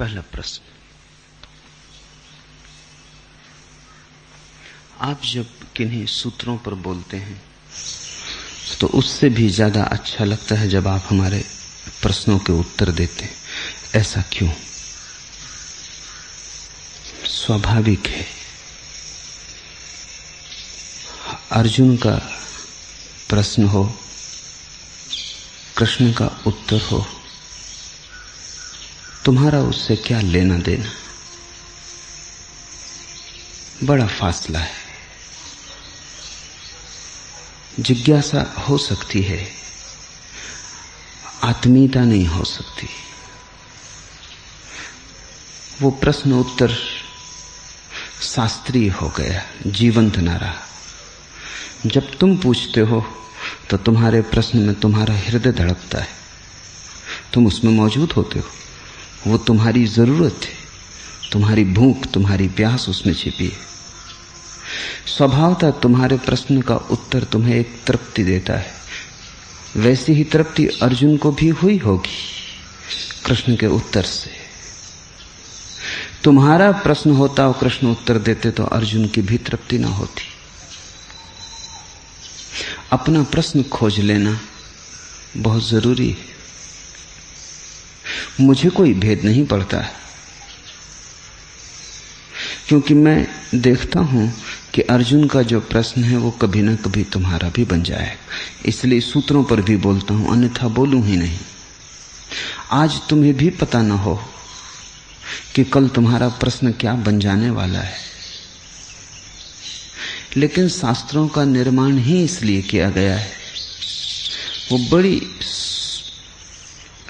पहला प्रश्न, आप जब किन्हीं सूत्रों पर बोलते हैं तो उससे भी ज्यादा अच्छा लगता है जब आप हमारे प्रश्नों के उत्तर देते हैं। ऐसा क्यों? स्वाभाविक है। अर्जुन का प्रश्न हो, कृष्ण का उत्तर हो, तुम्हारा उससे क्या लेना देना? बड़ा फासला है। जिज्ञासा हो सकती है, आत्मीयता नहीं हो सकती। वो प्रश्न उत्तर शास्त्रीय हो गया, जीवंत ना रहा। जब तुम पूछते हो तो तुम्हारे प्रश्न में तुम्हारा हृदय धड़कता है, तुम उसमें मौजूद होते हो। वो तुम्हारी जरूरत है, तुम्हारी भूख, तुम्हारी प्यास उसमें छिपी है। स्वभावतः तुम्हारे प्रश्न का उत्तर तुम्हें एक तृप्ति देता है। वैसी ही तृप्ति अर्जुन को भी हुई होगी कृष्ण के उत्तर से। तुम्हारा प्रश्न होता और कृष्ण उत्तर देते तो अर्जुन की भी तृप्ति ना होती। अपना प्रश्न खोज लेना बहुत जरूरी है। मुझे कोई भेद नहीं पड़ता है, क्योंकि मैं देखता हूं कि अर्जुन का जो प्रश्न है वो कभी ना कभी तुम्हारा भी बन जाएगा। इसलिए सूत्रों पर भी बोलता हूं, अन्यथा बोलूं ही नहीं। आज तुम्हें भी पता न हो कि कल तुम्हारा प्रश्न क्या बन जाने वाला है, लेकिन शास्त्रों का निर्माण ही इसलिए किया गया है। वो बड़ी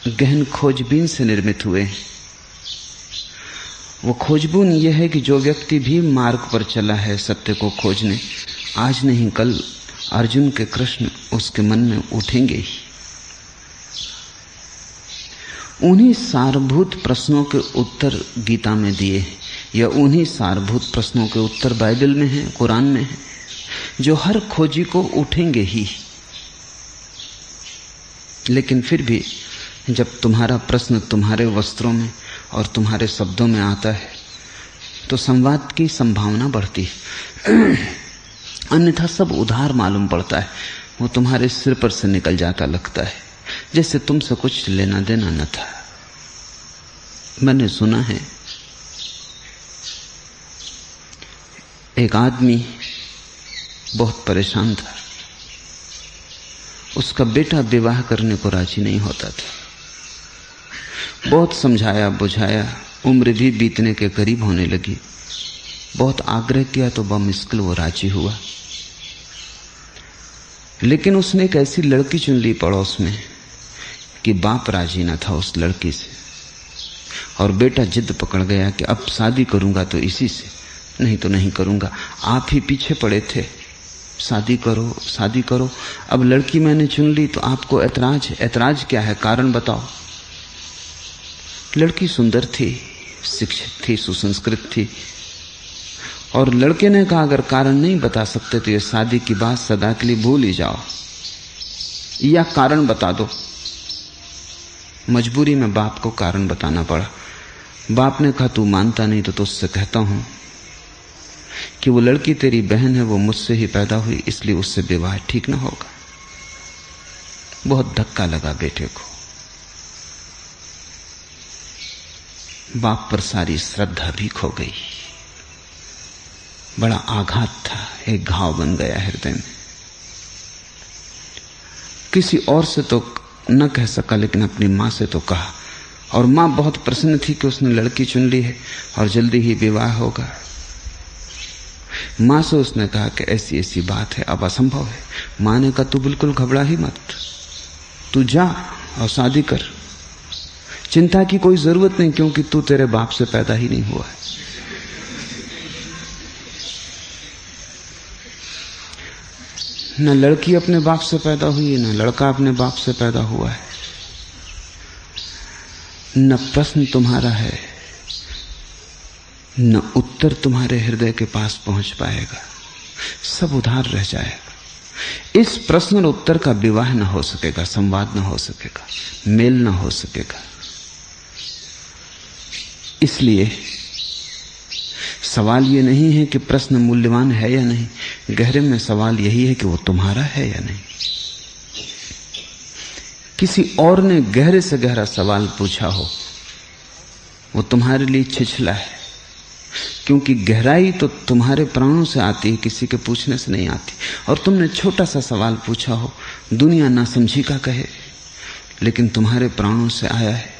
गहन खोजबीन से निर्मित हुए। वो खोजबीन यह है कि जो व्यक्ति भी मार्ग पर चला है सत्य को खोजने, आज नहीं कल अर्जुन के कृष्ण उसके मन में उठेंगे ही। उन्हीं सारभूत प्रश्नों के उत्तर गीता में दिए हैं, या उन्हीं सारभूत प्रश्नों के उत्तर बाइबल में हैं, कुरान में हैं, जो हर खोजी को उठेंगे ही। लेकिन फिर भी जब तुम्हारा प्रश्न तुम्हारे वस्त्रों में और तुम्हारे शब्दों में आता है तो संवाद की संभावना बढ़ती है। अन्यथा सब उधार मालूम पड़ता है, वो तुम्हारे सिर पर से निकल जाता लगता है, जैसे तुमसे कुछ लेना देना न था। मैंने सुना है एक आदमी बहुत परेशान था, उसका बेटा विवाह करने को राजी नहीं होता था। बहुत समझाया बुझाया, उम्र भी बीतने के करीब होने लगी, बहुत आग्रह किया तो बमुश्किल वो राजी हुआ। लेकिन उसने एक ऐसी लड़की चुन ली पड़ोस में कि बाप राजी न था उस लड़की से, और बेटा जिद पकड़ गया कि अब शादी करूंगा तो इसी से, नहीं तो नहीं करूंगा। आप ही पीछे पड़े थे, शादी करो शादी करो। अब लड़की मैंने चुन ली तो आपको ऐतराज है। ऐतराज क्या है, कारण बताओ। लड़की सुंदर थी, शिक्षित थी, सुसंस्कृत थी, और लड़के ने कहा अगर कारण नहीं बता सकते तो ये शादी की बात सदा के लिए भूल ही जाओ, या कारण बता दो। मजबूरी में बाप को कारण बताना पड़ा। बाप ने कहा तू मानता नहीं तो तुझसे कहता हूं कि वो लड़की तेरी बहन है, वो मुझसे ही पैदा हुई, इसलिए उससे विवाह ठीक ना होगा। बहुत धक्का लगा बेटे को, बाप पर सारी श्रद्धा भी खो गई। बड़ा आघात था, एक घाव बन गया हृदय में। किसी और से तो न कह सका, लेकिन अपनी मां से तो कहा, और मां बहुत प्रसन्न थी कि उसने लड़की चुन ली है और जल्दी ही विवाह होगा। मां से उसने कहा कि ऐसी ऐसी बात है, अब असंभव है। मां ने कहा तू बिल्कुल घबरा ही मत, तू जा और शादी कर, चिंता की कोई जरूरत नहीं, क्योंकि तू तेरे बाप से पैदा ही नहीं हुआ है। न लड़की अपने बाप से पैदा हुई है, न लड़का अपने बाप से पैदा हुआ है। न प्रश्न तुम्हारा है, न उत्तर तुम्हारे हृदय के पास पहुंच पाएगा, सब उधार रह जाएगा। इस प्रश्न और उत्तर का विवाह न हो सकेगा, संवाद न हो सकेगा, मेल न हो सकेगा। इसलिए सवाल ये नहीं है कि प्रश्न मूल्यवान है या नहीं, गहरे में सवाल यही है कि वो तुम्हारा है या नहीं। किसी और ने गहरे से गहरा सवाल पूछा हो, वो तुम्हारे लिए छिछला है, क्योंकि गहराई तो तुम्हारे प्राणों से आती है, किसी के पूछने से नहीं आती। और तुमने छोटा सा सवाल पूछा हो, दुनिया ना समझी का कहे, लेकिन तुम्हारे प्राणों से आया है।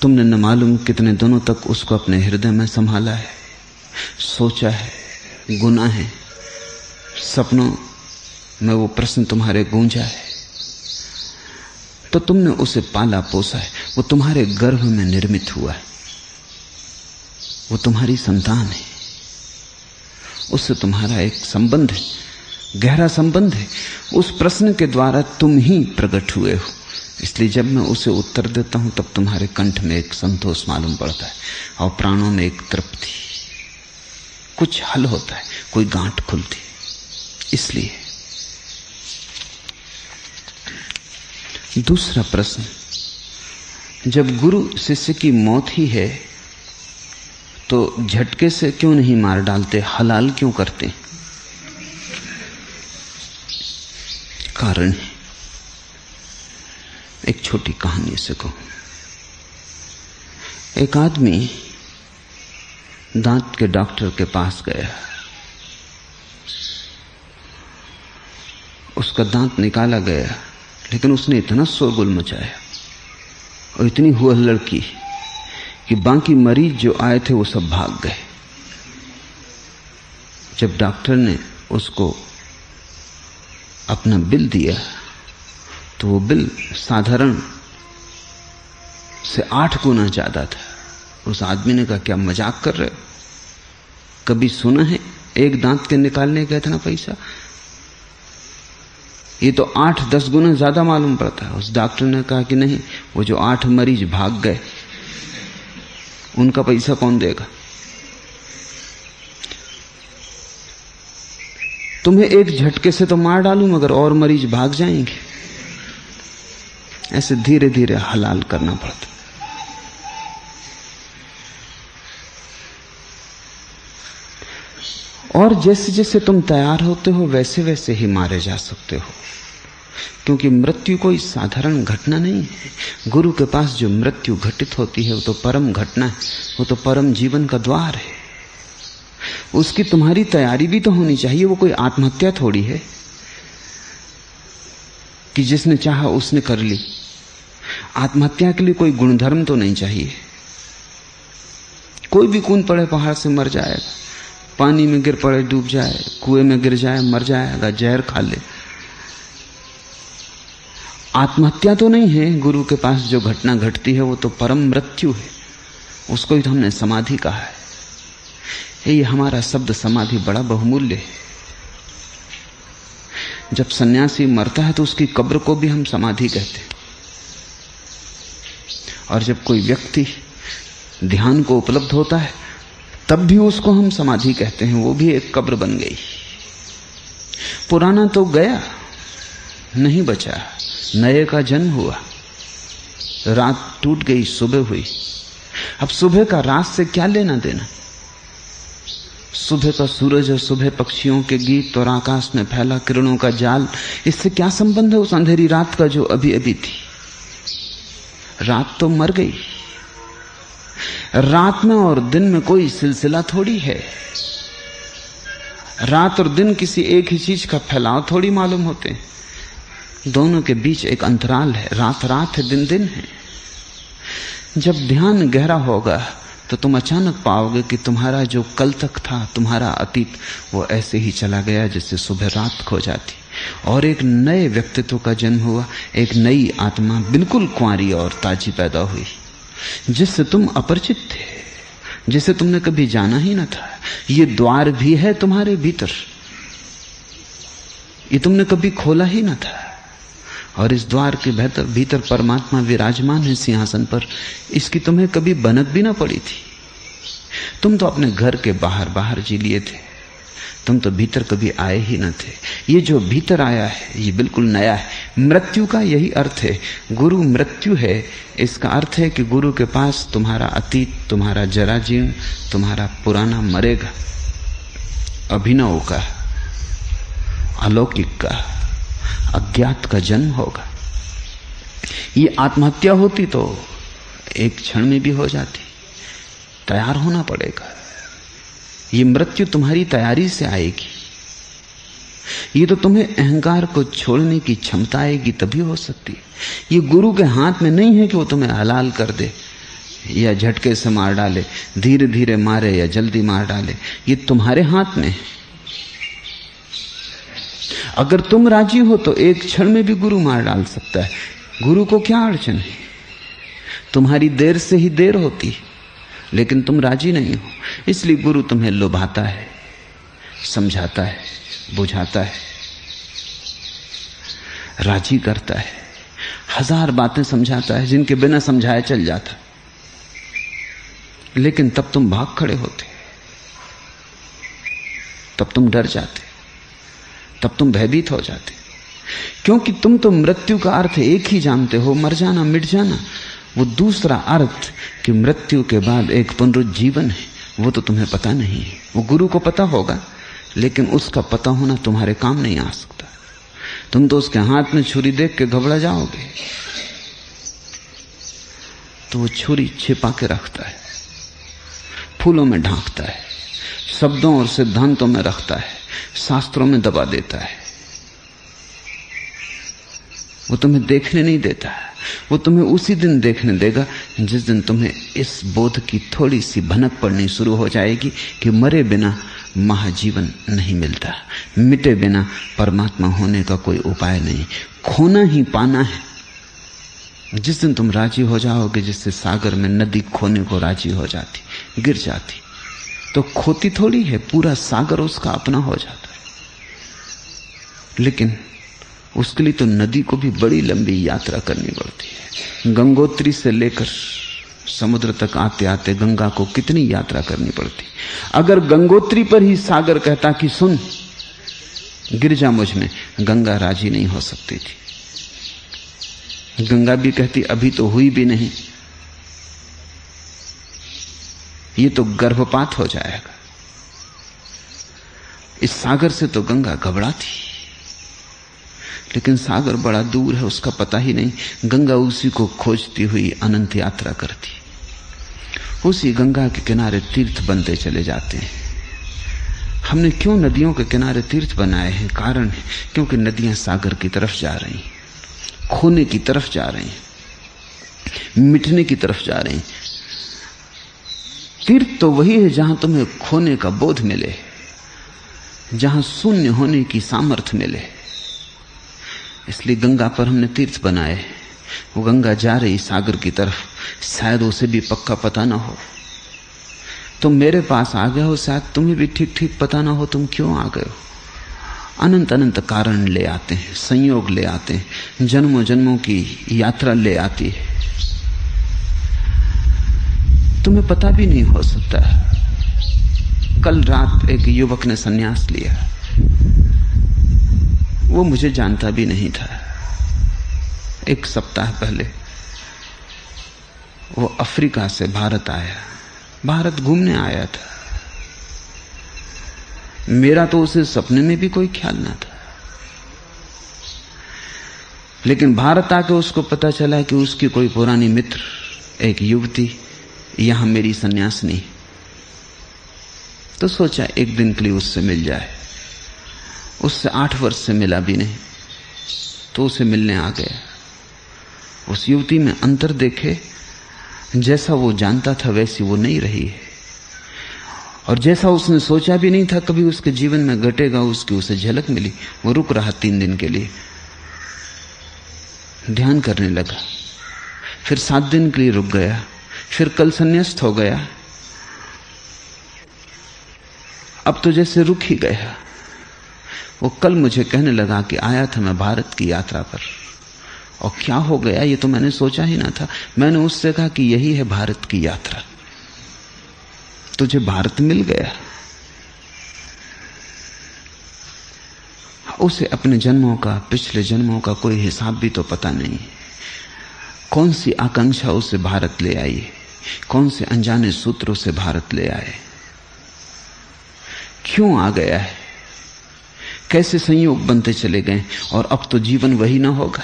तुमने न मालूम कितने दिनों तक उसको अपने हृदय में संभाला है, सोचा है, गुना है, सपनों में वो प्रश्न तुम्हारे गूंजा है, तो तुमने उसे पाला पोसा है। वो तुम्हारे गर्भ में निर्मित हुआ है, वो तुम्हारी संतान है, उससे तुम्हारा एक संबंध है, गहरा संबंध है। उस प्रश्न के द्वारा तुम ही प्रकट हुए हो। इसलिए जब मैं उसे उत्तर देता हूं तब तुम्हारे कंठ में एक संतोष मालूम पड़ता है और प्राणों में एक तृप्ति, कुछ हल होता है, कोई गांठ खुलती। इसलिए दूसरा प्रश्न, जब गुरु शिष्य की मौत ही है तो झटके से क्यों नहीं मार डालते, हलाल क्यों करते? कारण है, एक छोटी कहानी से कहूं। एक आदमी दांत के डॉक्टर के पास गया, उसका दांत निकाला गया, लेकिन उसने इतना शोरगुल मचाया और इतनी हुल्लड़ की कि बाकी मरीज जो आए थे वो सब भाग गए। जब डॉक्टर ने उसको अपना बिल दिया तो वो बिल साधारण से 8 गुना ज्यादा था। उस आदमी ने कहा, क्या मजाक कर रहे हो? कभी सुना है एक दांत के निकालने का इतना पैसा? ये तो 8-10 गुना ज्यादा मालूम पड़ता है। उस डॉक्टर ने कहा कि नहीं, वो जो 8 मरीज भाग गए उनका पैसा कौन देगा? तुम्हें एक झटके से तो मार डालूं, मगर और मरीज भाग जाएंगे। ऐसे धीरे धीरे हलाल करना पड़ता। और जैसे जैसे तुम तैयार होते हो वैसे वैसे ही मारे जा सकते हो, क्योंकि मृत्यु कोई साधारण घटना नहीं है। गुरु के पास जो मृत्यु घटित होती है वो तो परम घटना है, वो तो परम जीवन का द्वार है। उसकी तुम्हारी तैयारी भी तो होनी चाहिए। वो कोई आत्महत्या थोड़ी है कि जिसने चाहा उसने कर ली। आत्महत्या के लिए कोई गुणधर्म तो नहीं चाहिए। कोई भी कूद पड़े पहाड़ से मर जाएगा, पानी में गिर पड़े डूब जाए, कुएं में गिर जाए मर जाएगा, जहर खा ले। आत्महत्या तो नहीं है। गुरु के पास जो घटना घटती है वो तो परम मृत्यु है। उसको ही तो हमने समाधि कहा है। ये हमारा शब्द समाधि बड़ा बहुमूल्य है। जब सन्यासी मरता है तो उसकी कब्र को भी हम समाधि कहते हैं, और जब कोई व्यक्ति ध्यान को उपलब्ध होता है तब भी उसको हम समाधि कहते हैं। वो भी एक कब्र बन गई। पुराना तो गया, नहीं बचा, नए का जन्म हुआ। रात टूट गई, सुबह हुई। अब सुबह का रात से क्या लेना देना? सुबह का सूरज और सुबह पक्षियों के गीत और आकाश में फैला किरणों का जाल, इससे क्या संबंध है उस अंधेरी रात का जो अभी अभी थी? रात तो मर गई। रात में और दिन में कोई सिलसिला थोड़ी है। रात और दिन किसी एक ही चीज का फैलाव थोड़ी मालूम होते हैं। दोनों के बीच एक अंतराल है। रात रात है, दिन दिन है। जब ध्यान गहरा होगा तो तुम अचानक पाओगे कि तुम्हारा जो कल तक था, तुम्हारा अतीत, वो ऐसे ही चला गया जैसे सुबह रात खो जाती, और एक नए व्यक्तित्व का जन्म हुआ। एक नई आत्मा बिल्कुल कुंवारी और ताजी पैदा हुई, जिससे तुम अपरिचित थे, जिसे तुमने कभी जाना ही न था। ये द्वार भी है तुम्हारे भीतर, ये तुमने कभी खोला ही न था, और इस द्वार के भीतर परमात्मा विराजमान है सिंहासन पर। इसकी तुम्हें कभी बनत भी ना पड़ी थी। तुम तो अपने घर के बाहर बाहर जी लिए थे। तुम तो भीतर कभी आए ही न थे। ये जो भीतर आया है ये बिल्कुल नया है। मृत्यु का यही अर्थ है। गुरु मृत्यु है, इसका अर्थ है कि गुरु के पास तुम्हारा अतीत, तुम्हारा जराजीर्ण, तुम्हारा पुराना मरेगा, अभिनव का, अलौकिक का, अज्ञात का जन्म होगा। ये आत्महत्या होती तो एक क्षण में भी हो जाती, तैयार होना पड़ेगा। ये मृत्यु तुम्हारी तैयारी से आएगी। ये तो तुम्हें अहंकार को छोड़ने की क्षमता आएगी तभी हो सकती है। ये गुरु के हाथ में नहीं है कि वो तुम्हें हलाल कर दे या झटके से मार डाले, धीरे धीरे मारे या जल्दी मार डाले। ये तुम्हारे हाथ में है। अगर तुम राजी हो तो एक क्षण में भी गुरु मार डाल सकता है। गुरु को क्या अड़चन है? तुम्हारी देर से ही देर होती है, लेकिन तुम राजी नहीं हो, इसलिए गुरु तुम्हें लुभाता है, समझाता है, बुझाता है, राजी करता है, हजार बातें समझाता है जिनके बिना समझाए चल जाता। लेकिन तब तुम भाग खड़े होते, तब तुम डर जाते, तब तुम भयभीत हो जाते, क्योंकि तुम तो मृत्यु का अर्थ एक ही जानते हो, मर जाना, मिट जाना। वो दूसरा अर्थ कि मृत्यु के बाद एक पुनरुज्जीवन है, वो तो तुम्हें पता नहीं है। वो गुरु को पता होगा, लेकिन उसका पता होना तुम्हारे काम नहीं आ सकता। तुम तो उसके हाथ में छुरी देख के घबरा जाओगे, तो वो छुरी छिपा के रखता है, फूलों में ढांकता है, शब्दों और सिद्धांतों में रखता है, शास्त्रों में दबा देता है। वो तुम्हें देखने नहीं देता है। वो तुम्हें उसी दिन देखने देगा जिस दिन तुम्हें इस बोध की थोड़ी सी भनक पड़नी शुरू हो जाएगी कि मरे बिना महाजीवन नहीं मिलता, मिटे बिना परमात्मा होने का कोई उपाय नहीं, खोना ही पाना है। जिस दिन तुम राजी हो जाओगे, जिससे सागर में नदी खोने को राजी हो जाती, गिर जाती, तो खोती थोड़ी है, पूरा सागर उसका अपना हो जाता है। लेकिन उसके लिए तो नदी को भी बड़ी लंबी यात्रा करनी पड़ती है। गंगोत्री से लेकर समुद्र तक आते आते गंगा को कितनी यात्रा करनी पड़ती। अगर गंगोत्री पर ही सागर कहता कि सुन, गिर जा मुझ में, गंगा राजी नहीं हो सकती थी। गंगा भी कहती अभी तो हुई भी नहीं, ये तो गर्भपात हो जाएगा। इस सागर से तो गंगा घबराती, लेकिन सागर बड़ा दूर है, उसका पता ही नहीं। गंगा उसी को खोजती हुई अनंत यात्रा करती। उसी गंगा के किनारे तीर्थ बनते चले जाते हैं। हमने क्यों नदियों के किनारे तीर्थ बनाए हैं? कारण है क्योंकि नदियां सागर की तरफ जा रही, खोने की तरफ जा रही, मिटने की तरफ जा रही। तीर्थ तो वही है जहां तुम्हें खोने का बोध मिले, जहां शून्य होने की सामर्थ्य मिले। इसलिए गंगा पर हमने तीर्थ बनाए। वो गंगा जा रही सागर की तरफ, शायद उसे भी पक्का पता ना हो। तुम मेरे पास आ गए हो, शायद तुम्हें भी ठीक ठीक पता ना हो तुम क्यों आ गए हो। अनंत अनंत कारण ले आते हैं, संयोग ले आते हैं, जन्मों जन्मों की यात्रा ले आती है। तुम्हें पता भी नहीं हो सकता। कल रात एक युवक ने संन्यास लिया, वो मुझे जानता भी नहीं था। एक सप्ताह पहले वो अफ्रीका से भारत आया, भारत घूमने आया था। मेरा तो उसे सपने में भी कोई ख्याल ना था, लेकिन भारत आके उसको पता चला कि उसकी कोई पुरानी मित्र, एक युवती यहां मेरी सन्यासिनी। तो सोचा एक दिन के लिए उससे मिल जाए। उससे 8 वर्ष से मिला भी नहीं, तो उसे मिलने आ गया। उस युवती में अंतर देखे, जैसा वो जानता था वैसी वो नहीं रही है, और जैसा उसने सोचा भी नहीं था कभी उसके जीवन में घटेगा, उसकी उसे झलक मिली। वो रुक रहा 3 दिन के लिए, ध्यान करने लगा, फिर 7 दिन के लिए रुक गया, फिर कल संन्यास्त हो गया। अब तो जैसे रुक ही गया। वो कल मुझे कहने लगा कि आया था मैं भारत की यात्रा पर, और क्या हो गया ये तो मैंने सोचा ही ना था। मैंने उससे कहा कि यही है भारत की यात्रा, तुझे भारत मिल गया। उसे अपने जन्मों का, पिछले जन्मों का कोई हिसाब भी तो पता नहीं। कौन सी आकांक्षा उसे भारत ले आई, कौन से अनजाने सूत्रों से भारत ले आए, क्यों आ गया है, कैसे संयोग बनते चले गए। और अब तो जीवन वही ना होगा।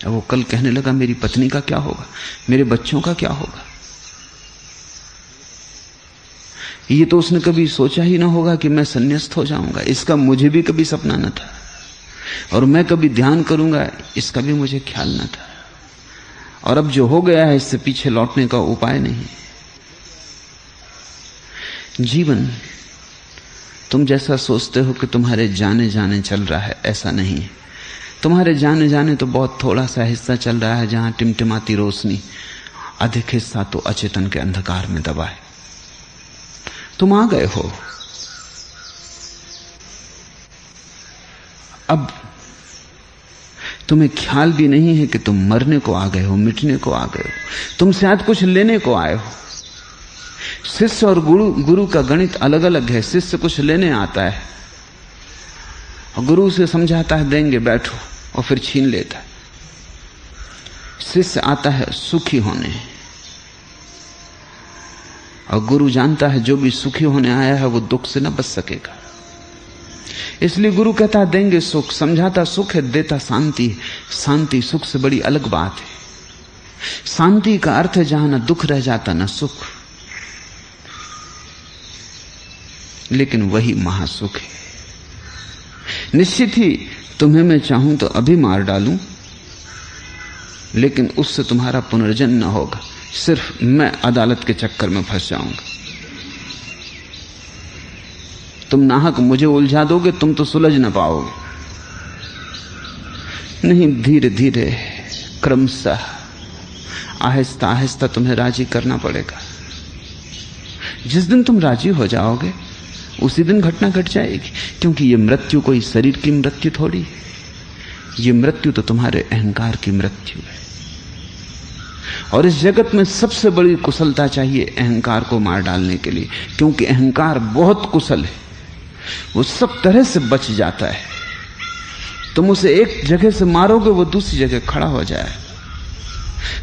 अब वो कल कहने लगा मेरी पत्नी का क्या होगा, मेरे बच्चों का क्या होगा। ये तो उसने कभी सोचा ही ना होगा कि मैं संन्यास्त हो जाऊंगा। इसका मुझे भी कभी सपना न था, और मैं कभी ध्यान करूंगा इसका भी मुझे ख्याल न था। और अब जो हो गया है इससे पीछे लौटने का उपाय नहीं। जीवन तुम जैसा सोचते हो कि तुम्हारे जाने जाने चल रहा है, ऐसा नहीं है। तुम्हारे जाने जाने तो बहुत थोड़ा सा हिस्सा चल रहा है, जहां टिमटिमाती रोशनी, अधिक हिस्सा तो अचेतन के अंधकार में दबा है। तुम आ गए हो। अब तुम्हें ख्याल भी नहीं है कि तुम मरने को आ गए हो, मिटने को आ गए हो। तुम शायद कुछ लेने को आए हो। शिष्य और गुरु का गणित अलग अलग है। शिष्य कुछ लेने आता है और गुरु उसे समझाता है देंगे बैठो, और फिर छीन लेता है। शिष्य आता है सुखी होने, और गुरु जानता है जो भी सुखी होने आया है वो दुख से न बच सकेगा। इसलिए गुरु कहता है देंगे सुख, समझाता सुख है, देता शांति। शांति सुख से बड़ी अलग बात है। शांति का अर्थ है जहां न दुख रह जाता न सुख, लेकिन वही महासुख है। निश्चित ही तुम्हें मैं चाहूं तो अभी मार डालूं, लेकिन उससे तुम्हारा पुनर्जन्म न होगा। सिर्फ मैं अदालत के चक्कर में फंस जाऊंगा। तुम नाहक मुझे उलझा दोगे, तुम तो सुलझ न पाओगे। नहीं, धीरे धीरे, क्रमशः, आहिस्ता आहिस्ता तुम्हें राजी करना पड़ेगा। जिस दिन तुम राजी हो जाओगे उसी दिन घटना घट जाएगी। क्योंकि ये मृत्यु कोई शरीर की मृत्यु थोड़ी है। ये मृत्यु तो तुम्हारे अहंकार की मृत्यु है। और इस जगत में सबसे बड़ी कुशलता चाहिए अहंकार को मार डालने के लिए, क्योंकि अहंकार बहुत कुशल है। वो सब तरह से बच जाता है। तुम उसे एक जगह से मारोगे वो दूसरी जगह खड़ा हो जाए।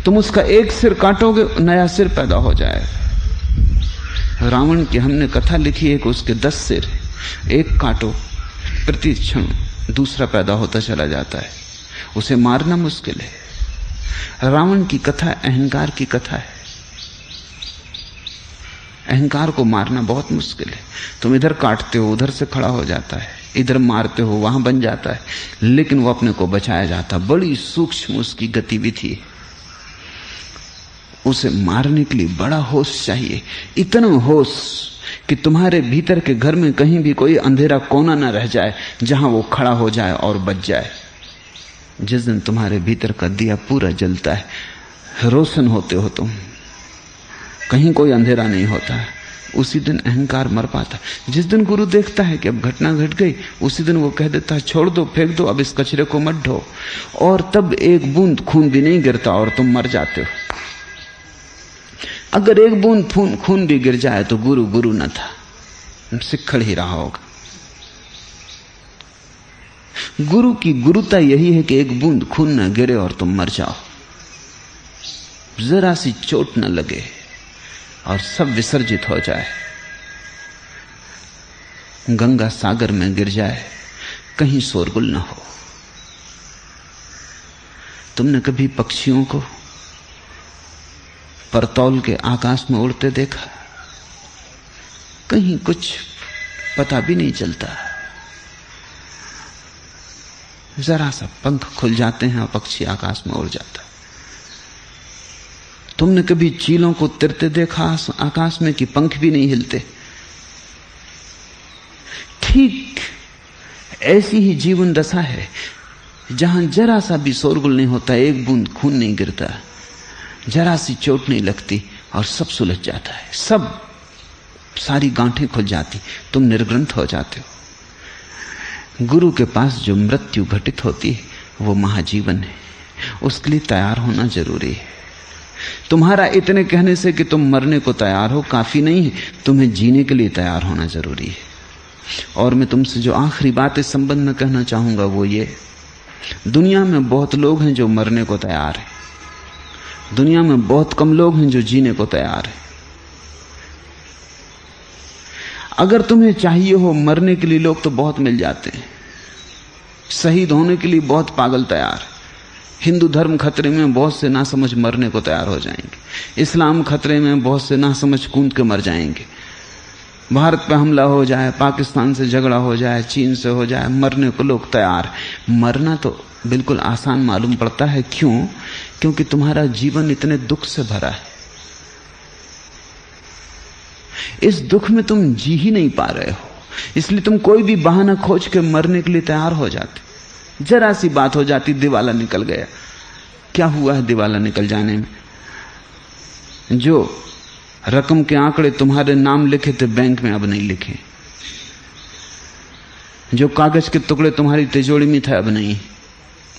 तुम उसका एक सिर काटोगे नया सिर पैदा हो जाए। रावण की हमने कथा लिखी है कि उसके 10 सिर, एक काटो प्रति क्षण दूसरा पैदा होता चला जाता है। उसे मारना मुश्किल है। रावण की कथा अहंकार की कथा है। अहंकार को मारना बहुत मुश्किल है। तुम इधर काटते हो उधर से खड़ा हो जाता है, इधर मारते हो वहां बन जाता है, लेकिन वो अपने को बचाया जाता। बड़ी सूक्ष्म उसकी गतिविधि है। उसे मारने के लिए बड़ा होश चाहिए। इतना होश कि तुम्हारे भीतर के घर में कहीं भी कोई अंधेरा कोना न रह जाए जहां वो खड़ा हो जाए और बच जाए। जिस दिन तुम्हारे भीतर का दिया पूरा जलता है, रोशन होते हो तुम, कहीं कोई अंधेरा नहीं होता, उसी दिन अहंकार मर पाता। जिस दिन गुरु देखता है कि अब घटना घट गई, उसी दिन वो कह देता है छोड़ दो, फेंक दो, अब इस कचरे को मत ढो। और तब एक बूंद खून भी नहीं गिरता और तुम मर जाते हो। अगर एक बूंद खून भी गिर जाए तो गुरु गुरु न था, सिक्खड़ ही रहा होगा। गुरु की गुरुता यही है कि एक बूंद खून न गिरे और तुम मर जाओ, जरा सी चोट न लगे और सब विसर्जित हो जाए। गंगा सागर में गिर जाए, कहीं शोरगुल न हो। तुमने कभी पक्षियों को परतौल के आकाश में उड़ते देखा? कहीं कुछ पता भी नहीं चलता। जरा सा पंख खुल जाते हैं और पक्षी आकाश में उड़ जाता है। तुमने कभी चीलों को तिरते देखा आकाश में कि पंख भी नहीं हिलते? ठीक ऐसी ही जीवन दशा है, जहां जरा सा भी शोरगुल नहीं होता, एक बूंद खून नहीं गिरता, जरा सी चोट नहीं लगती और सब सुलझ जाता है। सब सारी गांठें खुल जाती, तुम निर्ग्रंथ हो जाते हो। गुरु के पास जो मृत्यु घटित होती है वो महाजीवन है। उसके लिए तैयार होना जरूरी है। तुम्हारा इतने कहने से कि तुम मरने को तैयार हो काफी नहीं है, तुम्हें जीने के लिए तैयार होना जरूरी है। और मैं तुमसे जो आखिरी बात इस संबंध में कहना चाहूंगा वो ये, दुनिया में बहुत लोग हैं जो मरने को तैयार हैं, दुनिया में बहुत कम लोग हैं जो जीने को तैयार हैं। अगर तुम्हें चाहिए हो मरने के लिए लोग तो बहुत मिल जाते हैं, शहीद होने के लिए बहुत पागल तैयार है। हिंदू धर्म खतरे में, बहुत से नासमझ मरने को तैयार हो जाएंगे। इस्लाम खतरे में, बहुत से नासमझ कूद के मर जाएंगे। भारत पे हमला हो जाए, पाकिस्तान से झगड़ा हो जाए, चीन से हो जाए, मरने को लोग तैयार। मरना तो बिल्कुल आसान मालूम पड़ता है। क्यों? क्योंकि तुम्हारा जीवन इतने दुख से भरा है। इस दुख में तुम जी ही नहीं पा रहे हो, इसलिए तुम कोई भी बहाना खोज के मरने के लिए तैयार हो जाते। जरा सी बात हो जाती, दिवाला निकल गया। क्या हुआ है दिवाला निकल जाने में? जो रकम के आंकड़े तुम्हारे नाम लिखे थे बैंक में अब नहीं लिखे, जो कागज के टुकड़े तुम्हारी तिजोरी में थे अब नहीं।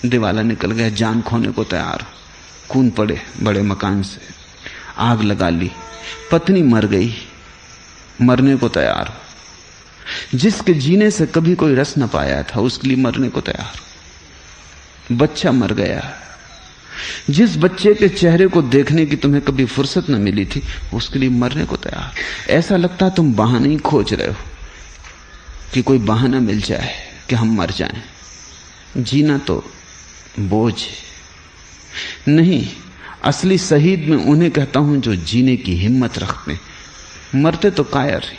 दिवाला निकल गया, जान खोने को तैयार, कूद पड़े बड़े मकान से, आग लगा ली, पत्नी मर गई, मरने को तैयार। जिसके जीने से कभी कोई रस न पाया था उसके लिए मरने को तैयार। बच्चा मर गया, जिस बच्चे के चेहरे को देखने की तुम्हें कभी फुर्सत न मिली थी उसके लिए मरने को तैयार। ऐसा लगता है तुम बहाने ही खोज रहे हो कि कोई बहाना मिल जाए कि हम मर जाएं। जीना तो बोझ है। नहीं, असली शहीद मैं उन्हें कहता हूं जो जीने की हिम्मत रखते, मरते तो कायर है।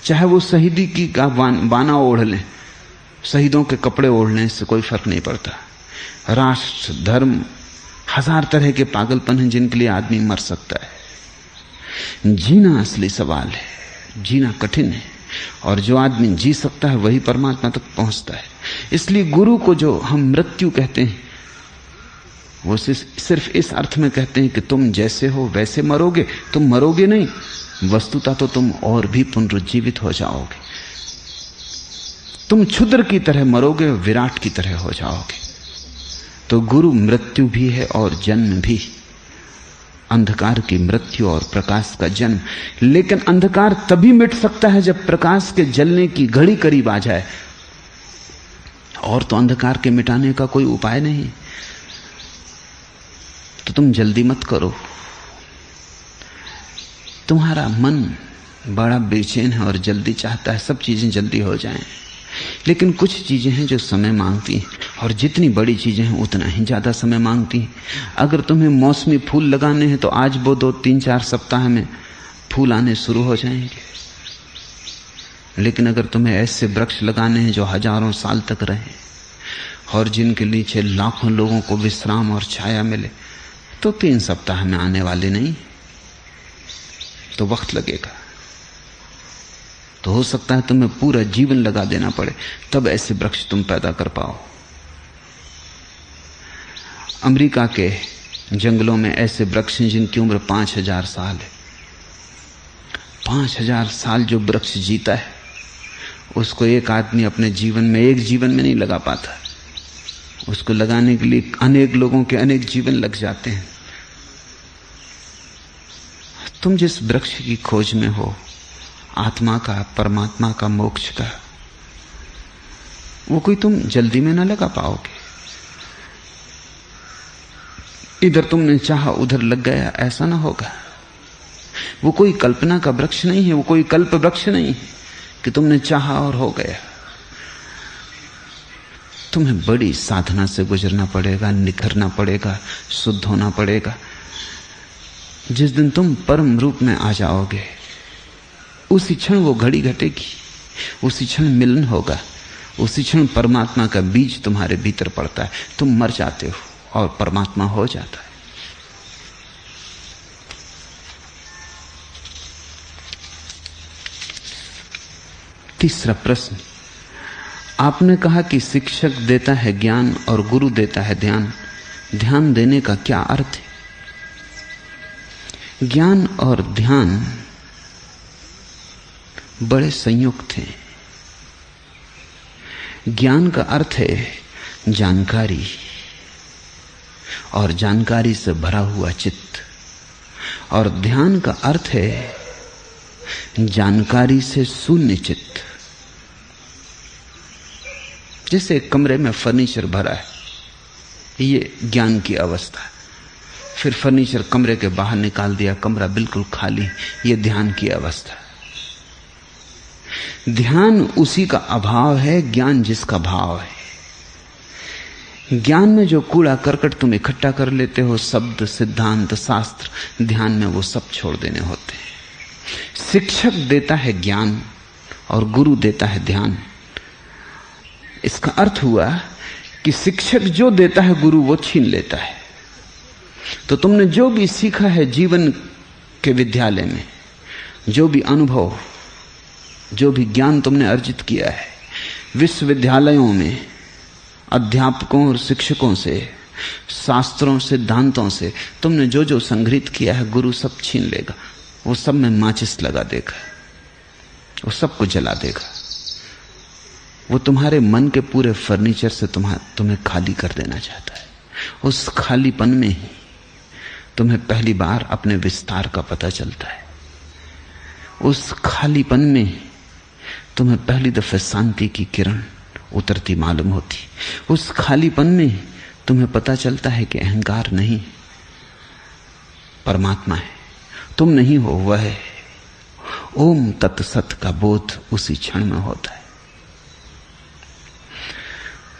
चाहे वो शहीदी की का बाना ओढ़ लें, शहीदों के कपड़े ओढ़ लें, इससे कोई फर्क नहीं पड़ता। राष्ट्र, धर्म, हजार तरह के पागलपन हैं जिनके लिए आदमी मर सकता है। जीना असली सवाल है, जीना कठिन है, और जो आदमी जी सकता है वही परमात्मा तक पहुंचता है। इसलिए गुरु को जो हम मृत्यु कहते हैं वो सिर्फ इस अर्थ में कहते हैं कि तुम जैसे हो वैसे मरोगे। तुम मरोगे नहीं, वस्तुतः तो तुम और भी पुनरुज्जीवित हो जाओगे। तुम क्षुद्र की तरह मरोगे, विराट की तरह हो जाओगे। तो गुरु मृत्यु भी है और जन्म भी, अंधकार की मृत्यु और प्रकाश का जन्म। लेकिन अंधकार तभी मिट सकता है जब प्रकाश के जलने की घड़ी करीब आ जाए, और तो अंधकार के मिटाने का कोई उपाय नहीं। तो तुम जल्दी मत करो। तुम्हारा मन बड़ा बेचैन है और जल्दी चाहता है सब चीजें जल्दी हो जाएं। लेकिन कुछ चीजें हैं जो समय मांगती हैं, और जितनी बड़ी चीजें हैं उतना ही ज्यादा समय मांगती हैं। अगर तुम्हें मौसमी फूल लगाने हैं तो आज वो 2-3-4 सप्ताह में फूल आने शुरू हो जाएंगे। लेकिन अगर तुम्हें ऐसे वृक्ष लगाने हैं जो हजारों साल तक रहें और जिनके नीचे लाखों लोगों को विश्राम और छाया मिले, तो 3 सप्ताह में आने वाले नहीं, तो वक्त लगेगा। तो हो सकता है तुम्हें पूरा जीवन लगा देना पड़े, तब ऐसे वृक्ष तुम पैदा कर पाओ। अमेरिका के जंगलों में ऐसे वृक्ष हैं जिनकी उम्र 5000 साल है। 5000 साल जो वृक्ष जीता है उसको एक आदमी अपने जीवन में, एक जीवन में नहीं लगा पाता। उसको लगाने के लिए अनेक लोगों के अनेक जीवन लग जाते हैं। तुम जिस वृक्ष की खोज में हो, आत्मा का, परमात्मा का, मोक्ष का, वो कोई तुम जल्दी में ना लगा पाओगे। इधर तुमने चाहा उधर लग गया, ऐसा ना होगा। वो कोई कल्पना का वृक्ष नहीं है, वो कोई कल्प वृक्ष नहीं है कि तुमने चाहा और हो गया। तुम्हें बड़ी साधना से गुजरना पड़ेगा, निखरना पड़ेगा, शुद्ध होना पड़ेगा। जिस दिन तुम परम रूप में आ जाओगे उसी क्षण वो घड़ी घटेगी, उसी क्षण मिलन होगा, उसी क्षण परमात्मा का बीज तुम्हारे भीतर पड़ता है। तुम मर जाते हो और परमात्मा हो जाता है। तीसरा प्रश्न, आपने कहा कि शिक्षक देता है ज्ञान और गुरु देता है ध्यान। ध्यान देने का क्या अर्थ है? ज्ञान और ध्यान बड़े संयुक्त हैं। ज्ञान का अर्थ है जानकारी, और जानकारी से भरा हुआ चित्त, और ध्यान का अर्थ है जानकारी से शून्य चित्त। जैसे एक कमरे में फर्नीचर भरा है, ये ज्ञान की अवस्था है। फिर फर्नीचर कमरे के बाहर निकाल दिया, कमरा बिल्कुल खाली, ये ध्यान की अवस्था है। ध्यान उसी का अभाव है, ज्ञान जिसका भाव है। ज्ञान में जो कूड़ा करकट तुम इकट्ठा कर लेते हो, शब्द, सिद्धांत, शास्त्र, ध्यान में वो सब छोड़ देने होते हैं। शिक्षक देता है ज्ञान और गुरु देता है ध्यान। इसका अर्थ हुआ कि शिक्षक जो देता है, गुरु वो छीन लेता है। तो तुमने जो भी सीखा है जीवन के विद्यालय में, जो भी अनुभव, जो भी ज्ञान तुमने अर्जित किया है विश्वविद्यालयों में, अध्यापकों और शिक्षकों से, शास्त्रों, सिद्धांतों से, तुमने जो जो संग्रहित किया है, गुरु सब छीन लेगा। वो सब में माचिस लगा देगा, वो सबको जला देगा। वो तुम्हारे मन के पूरे फर्नीचर से तुम्हें खाली कर देना चाहता है। उस खालीपन में ही तुम्हें पहली बार अपने विस्तार का पता चलता है। उस खालीपन में तुम्हें पहली दफे शांति की किरण उतरती मालूम होती। उस खालीपन में तुम्हें पता चलता है कि अहंकार नहीं, परमात्मा है, तुम नहीं हो, वह है। ओम तत्सत का बोध उसी क्षण में होता है।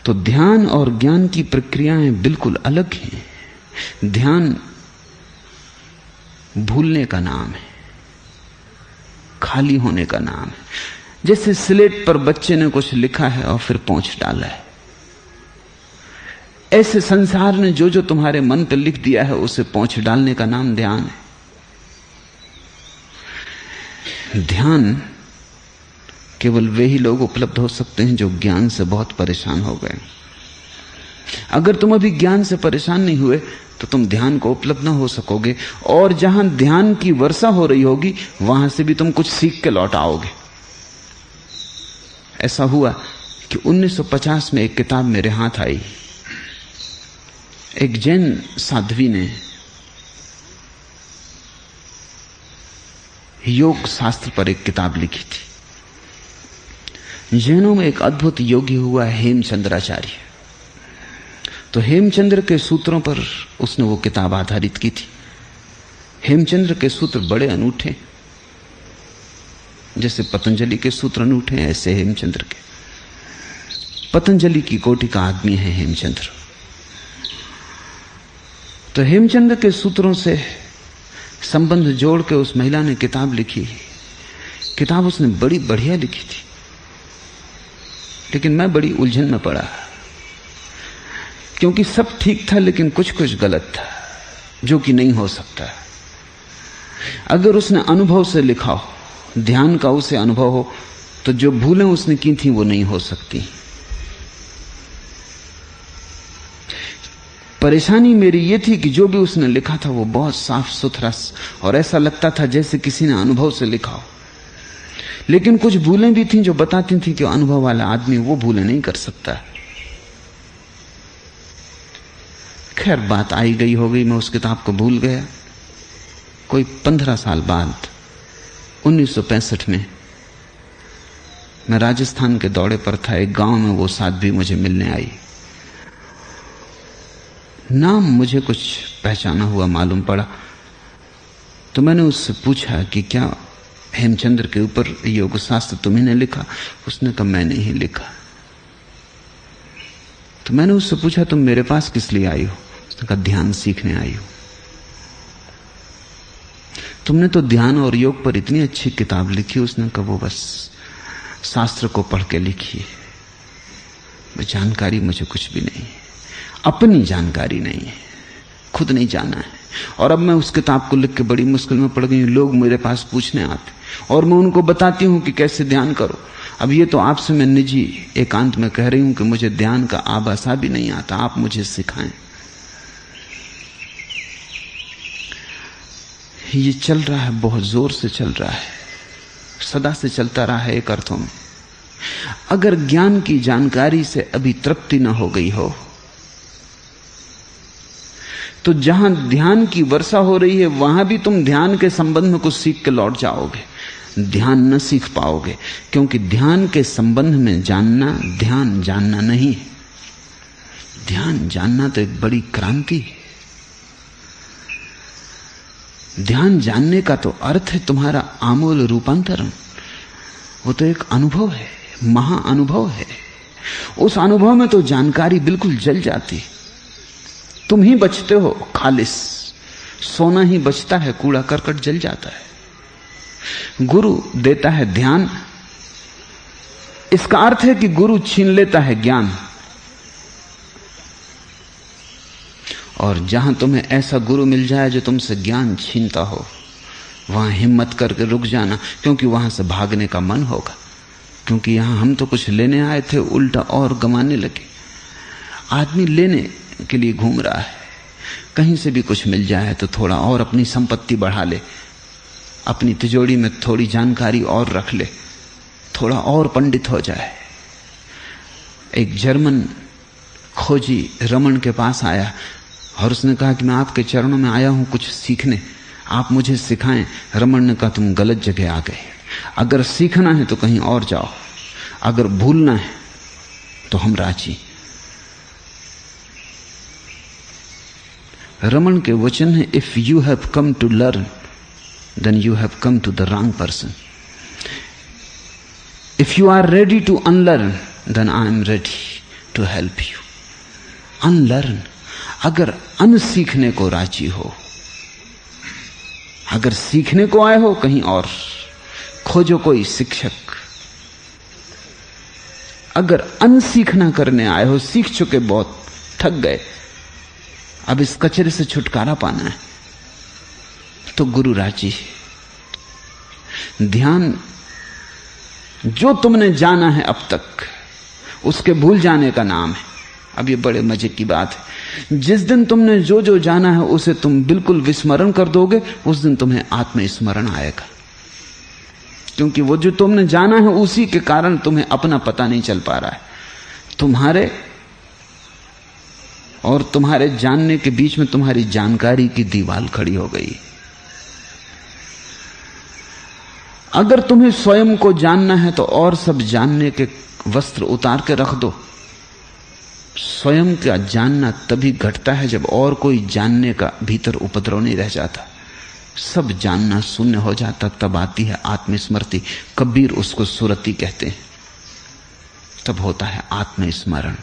तो ध्यान और ज्ञान की प्रक्रियाएं बिल्कुल अलग हैं। ध्यान भूलने का नाम है, खाली होने का नाम है। जैसे स्लेट पर बच्चे ने कुछ लिखा है और फिर पोंछ डाला है, ऐसे संसार ने जो जो तुम्हारे मन पर लिख दिया है उसे पोंछ डालने का नाम ध्यान है। ध्यान केवल वे ही लोग उपलब्ध हो सकते हैं जो ज्ञान से बहुत परेशान हो गए। अगर तुम अभी ज्ञान से परेशान नहीं हुए तो तुम ध्यान को उपलब्ध न हो सकोगे, और जहां ध्यान की वर्षा हो रही होगी वहां से भी तुम कुछ सीख के लौट आओगे। ऐसा हुआ कि 1950 में एक किताब मेरे हाथ आई। एक जैन साध्वी ने योग शास्त्र पर एक किताब लिखी थी। जैनों में एक अद्भुत योगी हुआ हेमचंद्राचार्य। तो हेमचंद्र के सूत्रों पर उसने वो किताब आधारित की थी। हेमचंद्र के सूत्र बड़े अनूठे, जैसे पतंजलि के सूत्र अनूठे हैं, ऐसे हेमचंद्र के। पतंजलि की कोटि का आदमी है हेमचंद्र। तो हेमचंद्र के सूत्रों से संबंध जोड़ के उस महिला ने किताब लिखी। किताब उसने बड़ी बढ़िया लिखी थी, लेकिन मैं बड़ी उलझन में पड़ा, क्योंकि सब ठीक था लेकिन कुछ कुछ गलत था, जो कि नहीं हो सकता। अगर उसने अनुभव से लिखा हो, ध्यान का उसे अनुभव हो, तो जो भूलें उसने की थी वो नहीं हो सकती। परेशानी मेरी ये थी कि जो भी उसने लिखा था वो बहुत साफ सुथरा और ऐसा लगता था जैसे किसी ने अनुभव से लिखा हो, लेकिन कुछ भूलें भी थीं जो बताती थी कि अनुभव वाला आदमी वो भूलें नहीं कर सकता। खैर, बात आई गई हो गई, मैं उस किताब को भूल गया। कोई 15 साल बाद 1965 में मैं राजस्थान के दौरे पर था। एक गांव में वो साध्वी मुझे मिलने आई। नाम मुझे कुछ पहचाना हुआ मालूम पड़ा, तो मैंने उससे पूछा कि क्या हेमचंद्र के ऊपर योग शास्त्र तुम्ही ने लिखा? उसने कहा मैंने ही लिखा। तो मैंने उससे पूछा तुम मेरे पास किस लिए आई हो? उसने कहा ध्यान सीखने आई हो। तुमने तो ध्यान और योग पर इतनी अच्छी किताब लिखी। उसने कहा वो बस शास्त्र को पढ़ के लिखी है, वो जानकारी मुझे कुछ भी नहीं है, अपनी जानकारी नहीं है, खुद नहीं जाना है। और अब मैं उस किताब को लिख के बड़ी मुश्किल में पड़ गई हूं। लोग मेरे पास पूछने आते और मैं उनको बताती हूं कि कैसे ध्यान करो। अब ये तो आपसे मैं निजी एकांत में कह रही हूं कि मुझे ध्यान का आभासा भी नहीं आता, आप मुझे सिखाएं। ये चल रहा है, बहुत जोर से चल रहा है, सदा से चलता रहा है एक अर्थों में। अगर ज्ञान की जानकारी से अभी तृप्ति न हो गई हो तो जहां ध्यान की वर्षा हो रही है वहां भी तुम ध्यान के संबंध में कुछ सीख के लौट जाओगे। ध्यान न सीख पाओगे, क्योंकि ध्यान के संबंध में जानना ध्यान जानना नहीं है। ध्यान जानना तो एक बड़ी क्रांति है। ध्यान जानने का तो अर्थ है तुम्हारा आमूल रूपांतरण। वो तो एक अनुभव है, महा अनुभव है। उस अनुभव में तो जानकारी बिल्कुल जल जाती। तुम ही बचते हो खालिस, सोना ही बचता है, कूड़ा करकट जल जाता है। गुरु देता है ध्यान, इसका अर्थ है कि गुरु छीन लेता है ज्ञान। और जहां तुम्हें ऐसा गुरु मिल जाए जो तुमसे ज्ञान छीनता हो, वहां हिम्मत करके रुक जाना, क्योंकि वहां से भागने का मन होगा। क्योंकि यहां हम तो कुछ लेने आए थे, उल्टा और गंवाने लगे। आदमी लेने के लिए घूम रहा है, कहीं से भी कुछ मिल जाए तो थोड़ा और अपनी संपत्ति बढ़ा ले, अपनी तिजोरी में थोड़ी जानकारी और रख ले, थोड़ा और पंडित हो जाए। एक जर्मन खोजी रमन के पास आया और उसने कहा कि मैं आपके चरणों में आया हूं कुछ सीखने, आप मुझे सिखाएं। रमन ने कहा तुम गलत जगह आ गए। अगर सीखना है तो कहीं और जाओ, अगर भूलना है तो हम राजी। रमन के वचन है, if you have come to learn then you have come to the wrong person. If you are ready to unlearn then I am ready to help you. Unlearn, अगर अनसीखने को राजी हो, अगर सीखने को आए हो कहीं और खोजो कोई शिक्षक। अगर अनसीखना करने आए हो, सीख चुके, बहुत थक गए, अब इस कचरे से छुटकारा पाना है, तो गुरु राजी है। ध्यान जो तुमने जाना है अब तक, उसके भूल जाने का नाम है। अब ये बड़े मजे की बात है, जिस दिन तुमने जो जो जाना है उसे तुम बिल्कुल विस्मरण कर दोगे, उस दिन तुम्हें आत्मस्मरण आएगा। क्योंकि वो जो तुमने जाना है उसी के कारण तुम्हें अपना पता नहीं चल पा रहा है। तुम्हारे और तुम्हारे जानने के बीच में तुम्हारी जानकारी की दीवार खड़ी हो गई। अगर तुम्हें स्वयं को जानना है तो और सब जानने के वस्त्र उतार के रख दो। स्वयं का जानना तभी घटता है जब और कोई जानने का भीतर उपद्रव नहीं रह जाता, सब जानना शून्य हो जाता, तब आती है आत्मस्मृति। कबीर उसको सुरति कहते हैं। तब होता है आत्मस्मरण,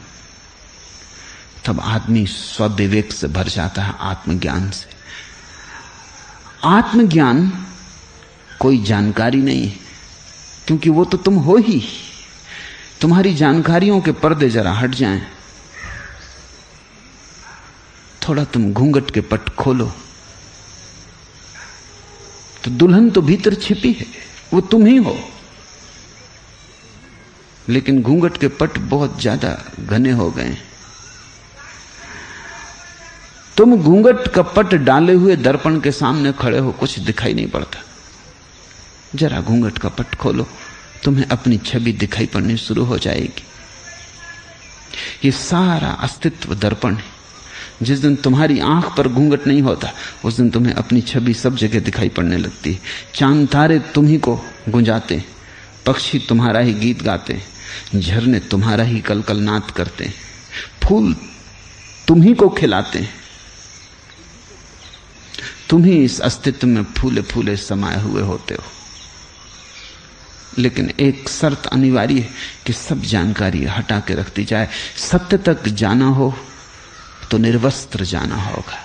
तब आदमी स्वविवेक से भर जाता है, आत्मज्ञान से। आत्मज्ञान कोई जानकारी नहीं है, क्योंकि वो तो तुम हो ही। तुम्हारी जानकारियों के पर्दे जरा हट जाएं, थोड़ा तुम घूंघट के पट खोलो, तो दुल्हन तो भीतर छिपी है, वो तुम ही हो। लेकिन घूंघट के पट बहुत ज्यादा घने हो गए। तुम घूंघट का पट डाले हुए दर्पण के सामने खड़े हो, कुछ दिखाई नहीं पड़ता। जरा घूंघट का पट खोलो, तुम्हें अपनी छवि दिखाई पड़नी शुरू हो जाएगी। ये सारा अस्तित्व दर्पण है। जिस दिन तुम्हारी आंख पर घूंघट नहीं होता, उस दिन तुम्हें अपनी छवि सब जगह दिखाई पड़ने लगती है। चांद तारे तुम ही को गुंजाते, पक्षी तुम्हारा ही गीत गाते, झरने तुम्हारा ही कलकल नाद करते, फूल तुम ही को खिलाते, तुम ही इस अस्तित्व में फूले फूले समाये हुए होते हो। लेकिन एक शर्त अनिवार्य है कि सब जानकारी हटा के रखती जाए। सत्य तक जाना हो तो निर्वस्त्र जाना होगा।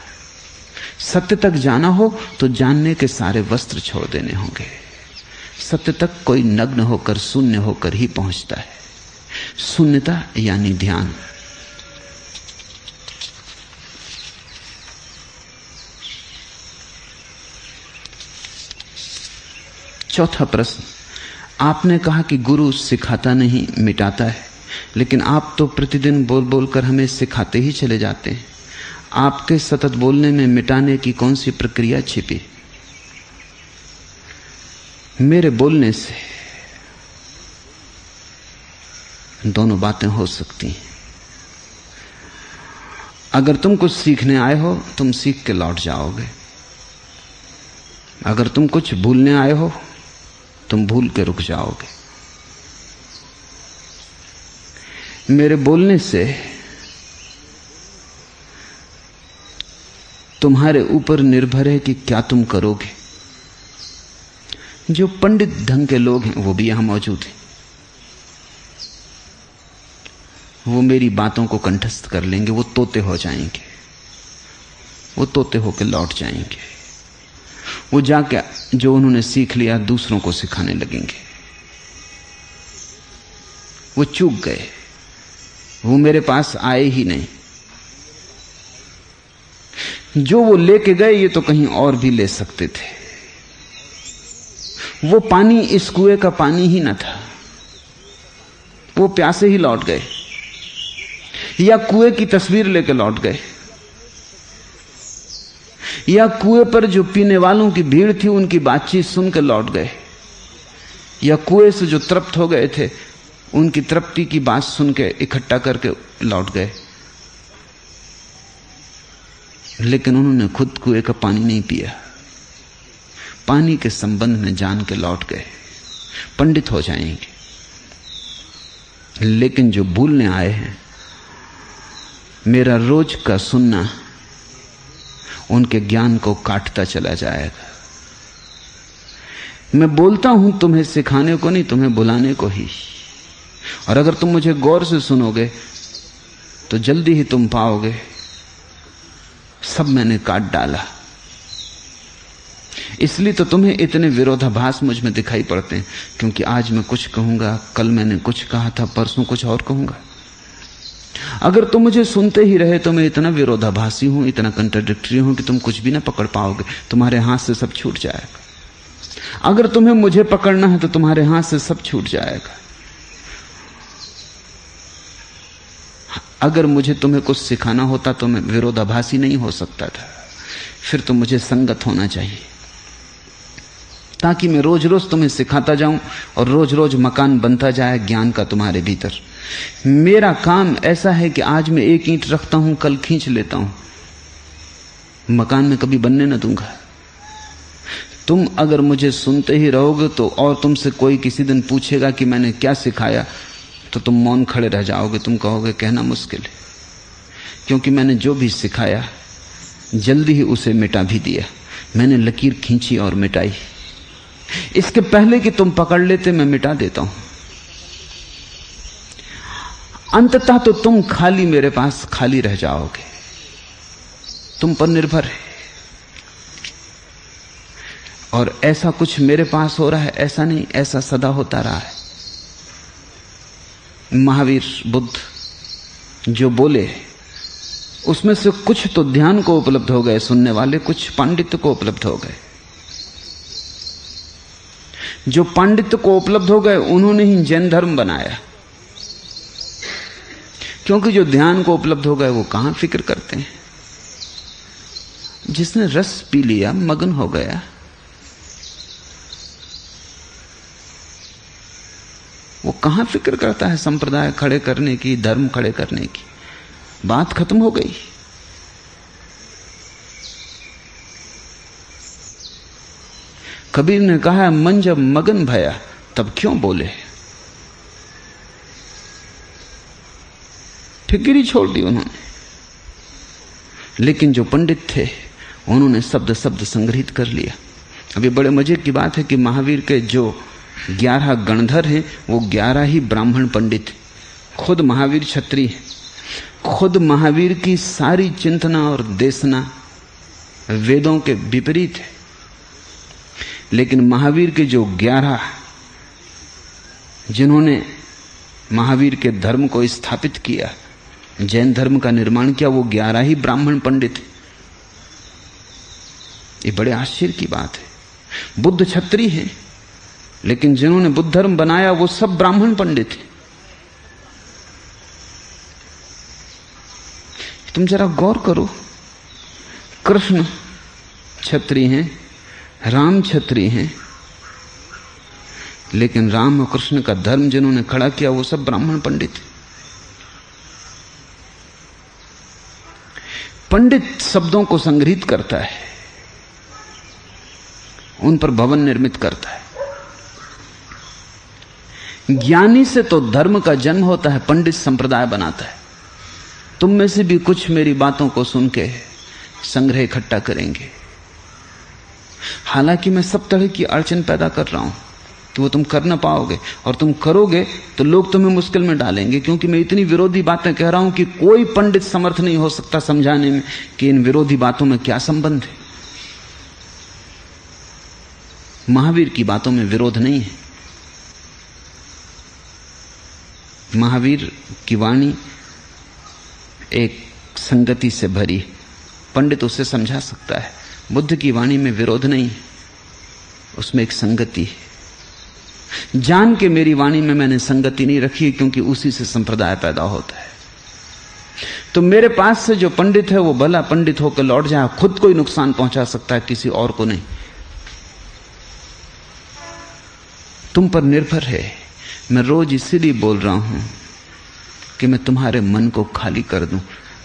सत्य तक जाना हो तो जानने के सारे वस्त्र छोड़ देने होंगे। सत्य तक कोई नग्न होकर, शून्य होकर ही पहुंचता है। शून्यता यानी ध्यान। चौथा प्रश्न, आपने कहा कि गुरु सिखाता नहीं मिटाता है, लेकिन आप तो प्रतिदिन बोल बोल कर हमें सिखाते ही चले जाते हैं। आपके सतत बोलने में मिटाने की कौन सी प्रक्रिया छिपी? मेरे बोलने से दोनों बातें हो सकती हैं। अगर तुम कुछ सीखने आए हो, तुम सीख के लौट जाओगे। अगर तुम कुछ भूलने आए हो, तुम भूल के रुक जाओगे। मेरे बोलने से तुम्हारे ऊपर निर्भर है कि क्या तुम करोगे। जो पंडित ढंग के लोग हैं वो भी यहां मौजूद हैं। वो मेरी बातों को कंठस्थ कर लेंगे, वो तोते हो जाएंगे, वो तोते होकर लौट जाएंगे। वो जाके जो उन्होंने सीख लिया दूसरों को सिखाने लगेंगे। वो चूक गए, वो मेरे पास आए ही नहीं। जो वो लेके गए ये तो कहीं और भी ले सकते थे। वो पानी इस कुएं का पानी ही न था, वो प्यासे ही लौट गए, या कुएं की तस्वीर लेके लौट गए, या कुएं पर जो पीने वालों की भीड़ थी उनकी बातचीत सुन के लौट गए, या कुएं से जो तृप्त हो गए थे उनकी तृप्ति की बात सुन के इकट्ठा करके लौट गए। लेकिन उन्होंने खुद कुएं का पानी नहीं पिया, पानी के संबंध में जान के लौट गए। पंडित हो जाएंगे, लेकिन जो भूलने आए हैं, मेरा रोज का सुनना उनके ज्ञान को काटता चला जाएगा। मैं बोलता हूं तुम्हें सिखाने को नहीं, तुम्हें बुलाने को ही। और अगर तुम मुझे गौर से सुनोगे तो जल्दी ही तुम पाओगे सब मैंने काट डाला। इसलिए तो तुम्हें इतने विरोधाभास मुझ में दिखाई पड़ते हैं, क्योंकि आज मैं कुछ कहूंगा, कल मैंने कुछ कहा था, परसों कुछ और कहूंगा। अगर तुम मुझे सुनते ही रहे तो मैं इतना विरोधाभासी हूं, इतना कंट्राडिक्टरी हूं कि तुम कुछ भी ना पकड़ पाओगे, तुम्हारे हाथ से सब छूट जाएगा। अगर तुम्हें मुझे पकड़ना है तो तुम्हारे हाथ से सब छूट जाएगा। अगर मुझे तुम्हें कुछ सिखाना होता तो मैं विरोधाभासी नहीं हो सकता था, फिर तो मुझे संगत होना चाहिए, ताकि मैं रोज रोज तुम्हें सिखाता जाऊं और रोज रोज मकान बनता जाए ज्ञान का तुम्हारे भीतर। मेरा काम ऐसा है कि आज मैं एक ईंट रखता हूं, कल खींच लेता हूं, मकान में कभी बनने न दूंगा। तुम अगर मुझे सुनते ही रहोगे तो, और तुमसे कोई किसी दिन पूछेगा कि मैंने क्या सिखाया, तो तुम मौन खड़े रह जाओगे। तुम कहोगे कहना मुश्किल है, क्योंकि मैंने जो भी सिखाया जल्दी ही उसे मिटा भी दिया। मैंने लकीर खींची और मिटाई। इसके पहले कि तुम पकड़ लेते मैं मिटा देता हूं। अंततः तो तुम खाली मेरे पास खाली रह जाओगे, तुम पर निर्भर है। और ऐसा कुछ मेरे पास हो रहा है ऐसा नहीं, ऐसा सदा होता रहा है। महावीर बुद्ध जो बोले उसमें से कुछ तो ध्यान को उपलब्ध हो गए सुनने वाले, कुछ पांडित्य को उपलब्ध हो गए। जो पांडित्य को उपलब्ध हो गए उन्होंने ही जैन धर्म बनाया, क्योंकि जो ध्यान को उपलब्ध हो गए वो कहां फिक्र करते हैं। जिसने रस पी लिया, मगन हो गया, वो कहां फिक्र करता है संप्रदाय खड़े करने की, धर्म खड़े करने की। बात खत्म हो गई। कबीर ने कहा, मन जब मगन भया तब क्यों बोले। फिक्र ही छोड़ दी उन्होंने। लेकिन जो पंडित थे उन्होंने शब्द शब्द संग्रहित कर लिया। अभी बड़े मजे की बात है कि महावीर के जो 11 गणधर हैं वो 11 ही ब्राह्मण पंडित। खुद महावीर क्षत्रिय है। खुद महावीर की सारी चिंतना और देशना वेदों के विपरीत है। लेकिन महावीर के जो 11 जिन्होंने महावीर के धर्म को स्थापित किया, जैन धर्म का निर्माण किया, वो 11 ही ब्राह्मण पंडित हैं। ये बड़े आश्चर्य की बात है। बुद्ध क्षत्रिय हैं, लेकिन जिन्होंने बुद्ध धर्म बनाया वो सब ब्राह्मण पंडित हैं। तुम जरा गौर करो, कृष्ण क्षत्रिय हैं, राम क्षत्रिय हैं, लेकिन राम और कृष्ण का धर्म जिन्होंने खड़ा किया वो सब ब्राह्मण पंडित हैं। पंडित शब्दों को संग्रहित करता है, उन पर भवन निर्मित करता है। ज्ञानी से तो धर्म का जन्म होता है, पंडित संप्रदाय बनाता है। तुम में से भी कुछ मेरी बातों को सुन के संग्रह इकट्ठा करेंगे। हालांकि मैं सब तरह की अड़चन पैदा कर रहा हूं कि वो तुम कर ना पाओगे, और तुम करोगे तो लोग तुम्हें मुश्किल में डालेंगे, क्योंकि मैं इतनी विरोधी बातें कह रहा हूं कि कोई पंडित समर्थ नहीं हो सकता समझाने में कि इन विरोधी बातों में क्या संबंध है। महावीर की बातों में विरोध नहीं है। महावीर की वाणी एक संगति से भरी, पंडित उसे समझा सकता है। बुद्ध की वाणी में विरोध नहीं है, उसमें एक संगति है। जान के मेरी वाणी में मैंने संगति नहीं रखी, क्योंकि उसी से संप्रदाय पैदा होता है। तो मेरे पास से जो पंडित है वो भला पंडित होकर लौट जाए, खुद को ही नुकसान पहुंचा सकता है, किसी और को नहीं। तुम पर निर्भर है। मैं रोज इसीलिए बोल रहा हूं कि मैं तुम्हारे मन को खाली कर दूं।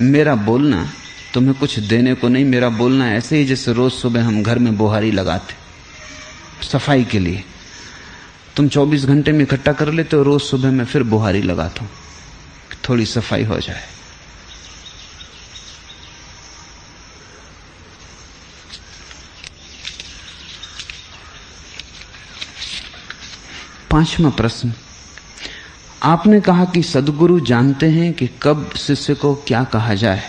मेरा बोलना तुम्हें कुछ देने को नहीं, मेरा बोलना ऐसे ही जैसे रोज सुबह हम घर में बोहारी लगाते सफाई के लिए। तुम 24 घंटे में इकट्ठा कर लेते हो, रोज सुबह मैं फिर बोहारी लगाता हूं, थोड़ी सफाई हो जाए। पांचवा प्रश्न, आपने कहा कि सद्गुरु जानते हैं कि कब शिष्य को क्या कहा जाए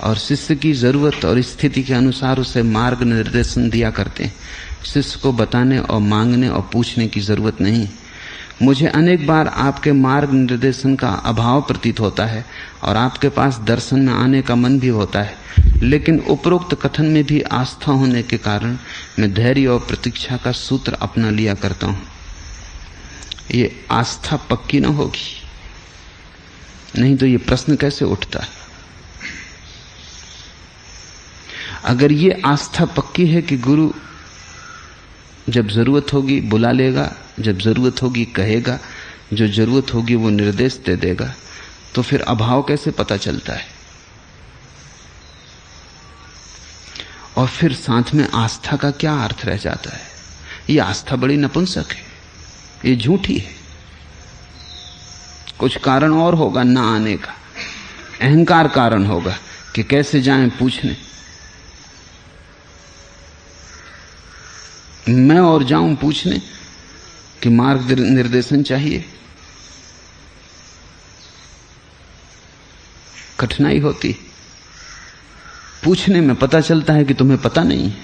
और शिष्य की जरूरत और स्थिति के अनुसार उसे मार्ग निर्देशन दिया करते हैं। शिष्य को बताने और मांगने और पूछने की जरूरत नहीं। मुझे अनेक बार आपके मार्ग निर्देशन का अभाव प्रतीत होता है और आपके पास दर्शन में आने का मन भी होता है, लेकिन उपरोक्त कथन में भी आस्था होने के कारण मैं धैर्य और प्रतीक्षा का सूत्र अपना लिया करता हूं। ये आस्था पक्की ना होगी, नहीं तो ये प्रश्न कैसे उठता है। अगर ये आस्था पक्की है कि गुरु जब जरूरत होगी बुला लेगा, जब जरूरत होगी कहेगा, जो जरूरत होगी वो निर्देश दे देगा, तो फिर अभाव कैसे पता चलता है। और फिर साथ में आस्था का क्या अर्थ रह जाता है। ये आस्था बड़ी नपुंसक है, ये झूठी है। कुछ कारण और होगा ना आने का, अहंकार कारण होगा कि कैसे जाएं पूछने। मैं और जाऊं पूछने कि मार्ग निर्देशन चाहिए, कठिनाई होती। पूछने में पता चलता है कि तुम्हें पता नहीं है,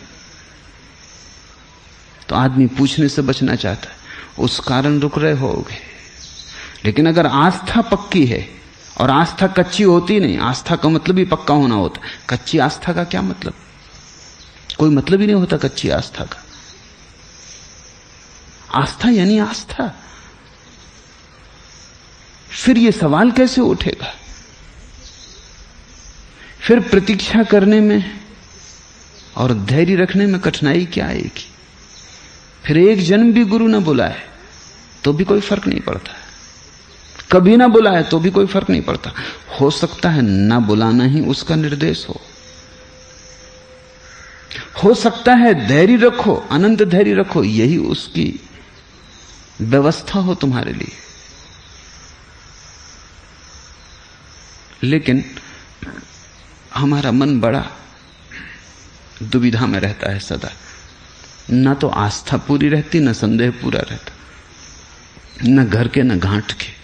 तो आदमी पूछने से बचना चाहता है, उस कारण रुक रहे होगे। लेकिन अगर आस्था पक्की है, और आस्था कच्ची होती नहीं, आस्था का मतलब ही पक्का होना होता। कच्ची आस्था का क्या मतलब, कोई मतलब ही नहीं होता कच्ची आस्था का। आस्था यानी आस्था। फिर ये सवाल कैसे उठेगा, फिर प्रतीक्षा करने में और धैर्य रखने में कठिनाई क्या आएगी। फिर एक जन्म भी गुरु ना बुलाए तो भी कोई फर्क नहीं पड़ता, कभी ना बुलाए तो भी कोई फर्क नहीं पड़ता। हो सकता है ना बुलाना ही उसका निर्देश हो सकता है धैर्य रखो, अनंत धैर्य रखो, यही उसकी व्यवस्था हो तुम्हारे लिए। लेकिन हमारा मन बड़ा दुविधा में रहता है सदा, ना तो आस्था पूरी रहती, ना संदेह पूरा रहता, न घर के न घाट के।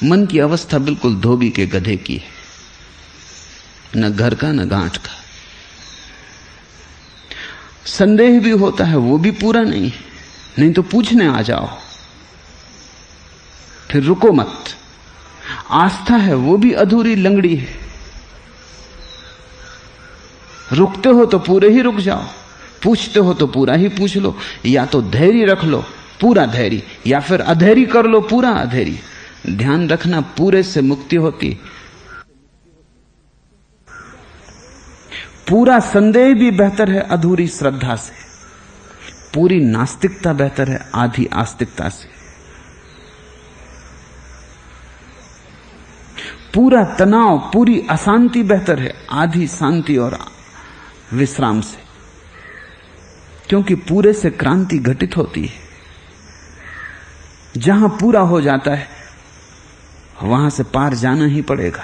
मन की अवस्था बिल्कुल धोबी के गधे की है, न घर का न घाट का। संदेह भी होता है, वो भी पूरा नहीं है, नहीं तो पूछने आ जाओ, फिर रुको मत। आस्था है वो भी अधूरी लंगड़ी है, रुकते हो तो पूरे ही रुक जाओ, पूछते हो तो पूरा ही पूछ लो। या तो धैर्य रख लो, पूरा धैर्य, या फिर अधैर्य कर लो, पूरा अधैर्य। ध्यान रखना, पूरे से मुक्ति होती। पूरा संदेह भी बेहतर है अधूरी श्रद्धा से, पूरी नास्तिकता बेहतर है आधी आस्तिकता से। पूरा तनाव, पूरी अशांति बेहतर है आधी शांति और विश्राम से, क्योंकि पूरे से क्रांति घटित होती है। जहां पूरा हो जाता है वहां से पार जाना ही पड़ेगा,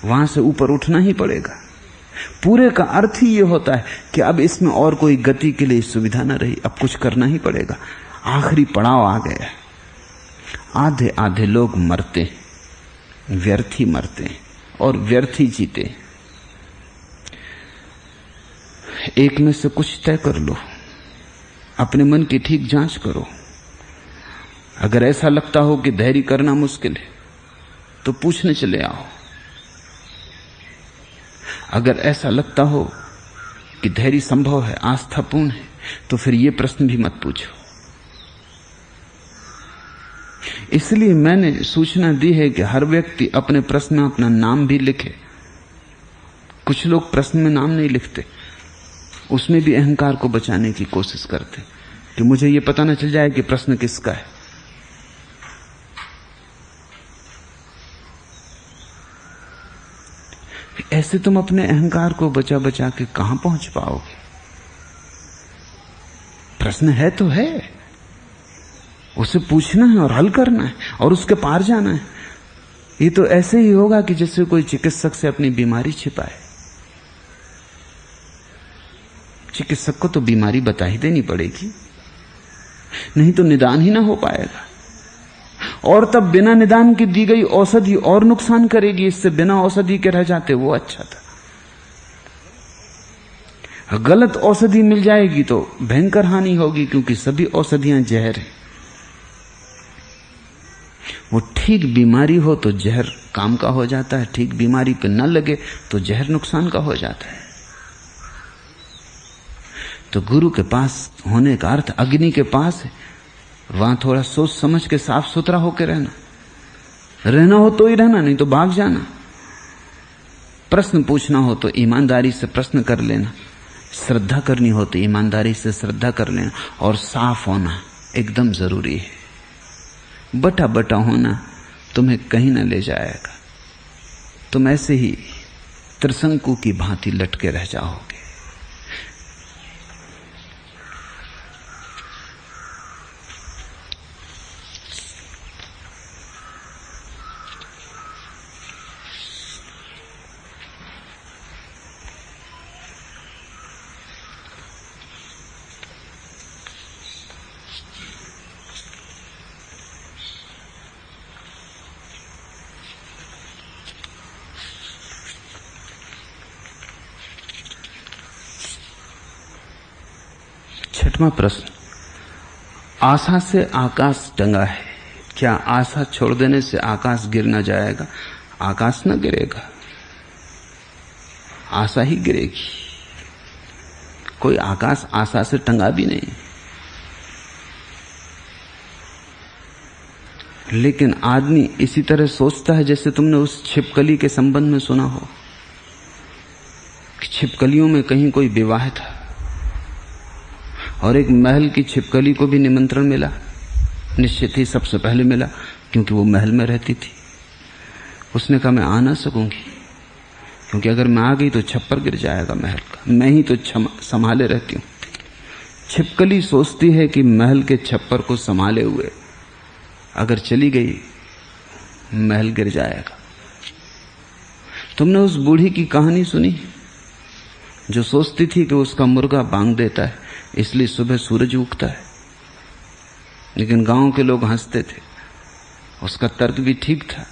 वहां से ऊपर उठना ही पड़ेगा। पूरे का अर्थ ही यह होता है कि अब इसमें और कोई गति के लिए सुविधा न रही, अब कुछ करना ही पड़ेगा। आखिरी पड़ाव आ गया। आधे आधे लोग मरते हैं, व्यर्थ ही मरते हैं और व्यर्थ ही जीते हैं। एक में से कुछ तय कर लो, अपने मन की ठीक जांच करो। अगर ऐसा लगता हो कि धैर्य करना मुश्किल है तो पूछने चले आओ। अगर ऐसा लगता हो कि धैर्य संभव है, आस्थापूर्ण है, तो फिर यह प्रश्न भी मत पूछो। इसलिए मैंने सूचना दी है कि हर व्यक्ति अपने प्रश्न में अपना नाम भी लिखे। कुछ लोग प्रश्न में नाम नहीं लिखते, उसमें भी अहंकार को बचाने की कोशिश करते कि मुझे यह पता न चल जाए कि प्रश्न किसका है। ऐसे तुम अपने अहंकार को बचा बचा के कहां पहुंच पाओगे? प्रश्न है तो है, उसे पूछना है और हल करना है और उसके पार जाना है। ये तो ऐसे ही होगा कि जैसे कोई चिकित्सक से अपनी बीमारी छिपाए। चिकित्सक को तो बीमारी बता ही देनी पड़ेगी, नहीं तो निदान ही ना हो पाएगा। और तब बिना निदान की दी गई औषधि और नुकसान करेगी। इससे बिना औषधि के रह जाते वो अच्छा था। गलत औषधि मिल जाएगी तो भयंकर हानि होगी, क्योंकि सभी औषधियां जहर हैं। वो ठीक बीमारी हो तो जहर काम का हो जाता है, ठीक बीमारी पे न लगे तो जहर नुकसान का हो जाता है। तो गुरु के पास होने का अर्थ अग्नि के पास है, वहां थोड़ा सोच समझ के साफ सुथरा होकर रहना हो तो ही रहना, नहीं तो भाग जाना। प्रश्न पूछना हो तो ईमानदारी से प्रश्न कर लेना, श्रद्धा करनी हो तो ईमानदारी से श्रद्धा कर लेना, और साफ होना एकदम जरूरी है। बटा बटा होना तुम्हें कहीं न ले जाएगा। तुम ऐसे ही त्रिशंकु की भांति लटके रह जाओगे। छठवां प्रश्न, आशा से आकाश टंगा है, क्या आशा छोड़ देने से आकाश गिर न जाएगा? आकाश न गिरेगा, आशा ही गिरेगी। कोई आकाश आशा से टंगा भी नहीं। लेकिन आदमी इसी तरह सोचता है जैसे तुमने उस छिपकली के संबंध में सुना हो कि छिपकलियों में कहीं कोई विवाह था और एक महल की छिपकली को भी निमंत्रण मिला। निश्चित ही सबसे पहले मिला, क्योंकि वो महल में रहती थी। उसने कहा मैं आ ना सकूंगी, क्योंकि अगर मैं आ गई तो छप्पर गिर जाएगा महल का, मैं ही तो संभाले रहती हूं। छिपकली सोचती है कि महल के छप्पर को संभाले हुए अगर चली गई महल गिर जाएगा। तुमने उस बूढ़ी की कहानी सुनी जो सोचती थी कि उसका मुर्गा बांग देता है इसलिए सुबह सूरज उगता है? लेकिन गांव के लोग हंसते थे। उसका तर्क भी ठीक था,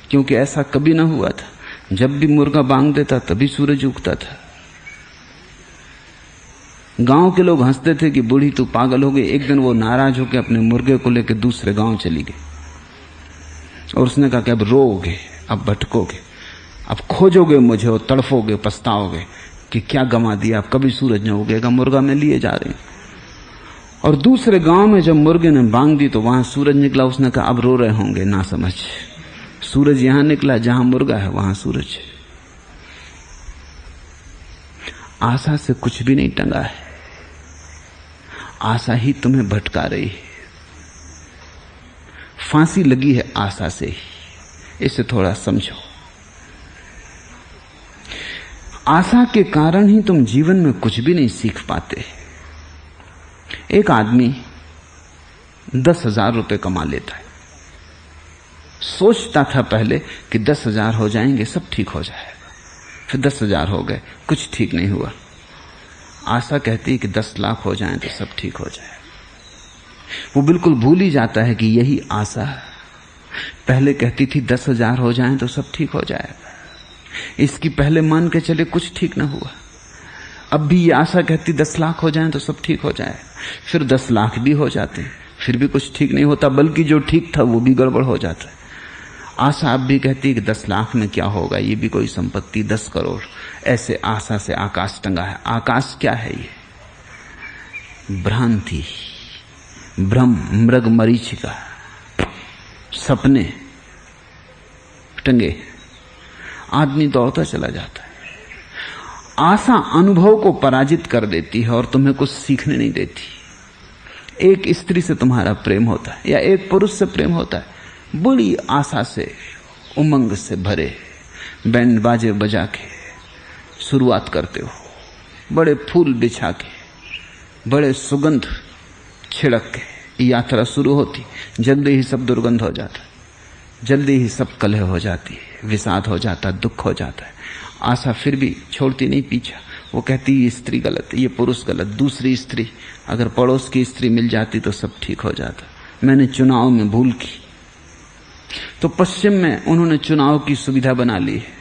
क्योंकि ऐसा कभी ना हुआ था। जब भी मुर्गा बांग देता तभी सूरज उगता था। गांव के लोग हंसते थे कि बूढ़ी तू पागल हो गई। एक दिन वो नाराज होकर अपने मुर्गे को लेकर दूसरे गांव चली गई और उसने कहा कि अब रोओगे, अब भटकोगे, अब खोजोगे मुझे और तड़फोगे, पछताओगे कि क्या गंवा दिया, अब कभी सूरज न उगेगा, मुर्गा मैं लिए जा रही। और दूसरे गांव में जब मुर्गे ने बांग दी तो वहां सूरज निकला। उसने कहा अब रो रहे होंगे ना समझ, सूरज यहां निकला जहां मुर्गा है वहां सूरज। आशा से कुछ भी नहीं टंगा है, आशा ही तुम्हें भटका रही है। फांसी लगी है आशा से ही, इसे थोड़ा समझो। आशा के कारण ही तुम जीवन में कुछ भी नहीं सीख पाते। एक आदमी 10,000 रुपए कमा लेता है। सोचता था पहले कि 10,000 हो जाएंगे, सब ठीक हो जाएगा, फिर 10,000 हो गए, कुछ ठीक नहीं हुआ। आशा कहती है कि 10 लाख हो जाएं तो सब ठीक हो जाए। वो बिल्कुल भूल ही जाता है कि यही आशा पहले कहती थी 10,000 हो जाएं तो सब ठीक हो जाएगा। इसकी पहले मान के चले कुछ ठीक ना हुआ, अब भी ये आशा कहती 10 लाख हो जाएं तो सब ठीक हो जाए, फिर 10 लाख भी हो जाते, फिर भी कुछ ठीक नहीं होता, बल्कि जो ठीक था वो भी गड़बड़ हो जाता है। आशा अब भी कहती है कि 10 लाख में क्या होगा, ये भी कोई संपत्ति, 10 करोड़। ऐसे आशा से आकाश टंगा है। आकाश क्या है? ये भ्रांति, भ्रम, मृग मरीचिका, सपने टंगे। आदमी दौड़ता चला जाता है। आशा अनुभव को पराजित कर देती है और तुम्हें कुछ सीखने नहीं देती। एक स्त्री से तुम्हारा प्रेम होता है या एक पुरुष से प्रेम होता है, बड़ी आशा से, उमंग से भरे बैंड बाजे बजा के शुरुआत करते हो, बड़े फूल बिछा के, बड़े सुगंध छिड़क के यात्रा शुरू होती, जल्दी ही सब दुर्गंध हो जाता है, जल्दी ही सब कलह हो जाती है, विषाद हो जाता, दुख हो जाता है। आशा फिर भी छोड़ती नहीं पीछा। वो कहती ये स्त्री गलत, ये पुरुष गलत, दूसरी स्त्री, अगर पड़ोस की स्त्री मिल जाती तो सब ठीक हो जाता, मैंने चुनाव में भूल की। तो पश्चिम में उन्होंने चुनाव की सुविधा बना ली है।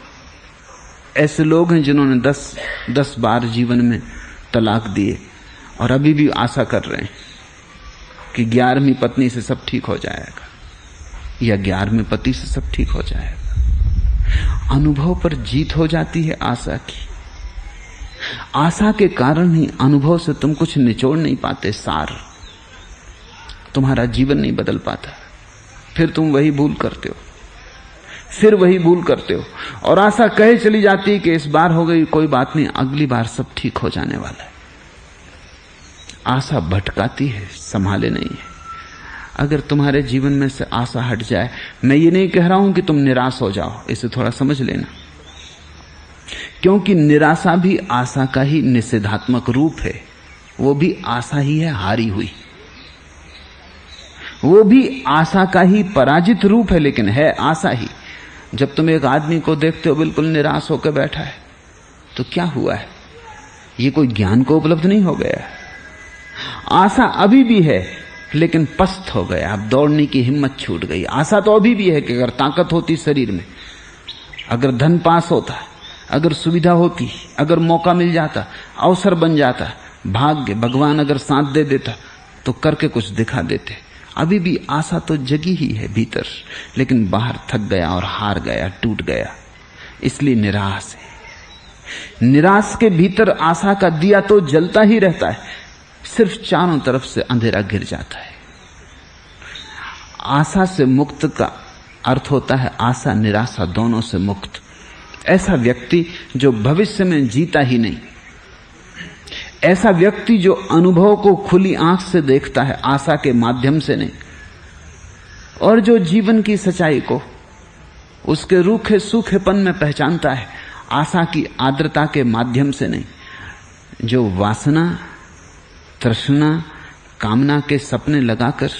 ऐसे लोग हैं जिन्होंने 10 बार जीवन में तलाक दिए और अभी भी आशा कर रहे हैं कि 11वीं पत्नी से सब ठीक हो जाएगा या 11वें पति से सब ठीक हो जाएगा। अनुभव पर जीत हो जाती है आशा की। आशा के कारण ही अनुभव से तुम कुछ निचोड़ नहीं पाते सार, तुम्हारा जीवन नहीं बदल पाता, फिर तुम वही भूल करते हो, फिर वही भूल करते हो। और आशा कहे चली जाती है कि इस बार हो गई, कोई बात नहीं, अगली बार सब ठीक हो जाने वाला है। आशा भटकाती है, संभाले नहीं है। अगर तुम्हारे जीवन में से आशा हट जाए, मैं ये नहीं कह रहा हूं कि तुम निराश हो जाओ, इसे थोड़ा समझ लेना, क्योंकि निराशा भी आशा का ही निषेधात्मक रूप है। वो भी आशा ही है हारी हुई, वो भी आशा का ही पराजित रूप है, लेकिन है आशा ही। जब तुम एक आदमी को देखते हो बिल्कुल निराश होकर बैठा है, तो क्या हुआ है? ये कोई ज्ञान को उपलब्ध नहीं हो गया। आशा अभी भी है, लेकिन पस्त हो गया, अब दौड़ने की हिम्मत छूट गई। आशा तो अभी भी है कि अगर ताकत होती शरीर में, अगर धन पास होता, अगर सुविधा होती, अगर मौका मिल जाता, अवसर बन जाता, भाग्य, भगवान अगर साथ दे देता तो करके कुछ दिखा देते। अभी भी आशा तो जगी ही है भीतर, लेकिन बाहर थक गया और हार गया, टूट गया, इसलिए निराश है। निराश के भीतर आशा का दिया तो जलता ही रहता है, सिर्फ चारों तरफ से अंधेरा घिर जाता है। आशा से मुक्त का अर्थ होता है आशा निराशा दोनों से मुक्त। ऐसा व्यक्ति जो भविष्य में जीता ही नहीं, ऐसा व्यक्ति जो अनुभव को खुली आंख से देखता है, आशा के माध्यम से नहीं, और जो जीवन की सच्चाई को उसके रूखे सूखेपन में पहचानता है, आशा की आर्द्रता के माध्यम से नहीं, जो वासना, तृष्णा, कामना के सपने लगाकर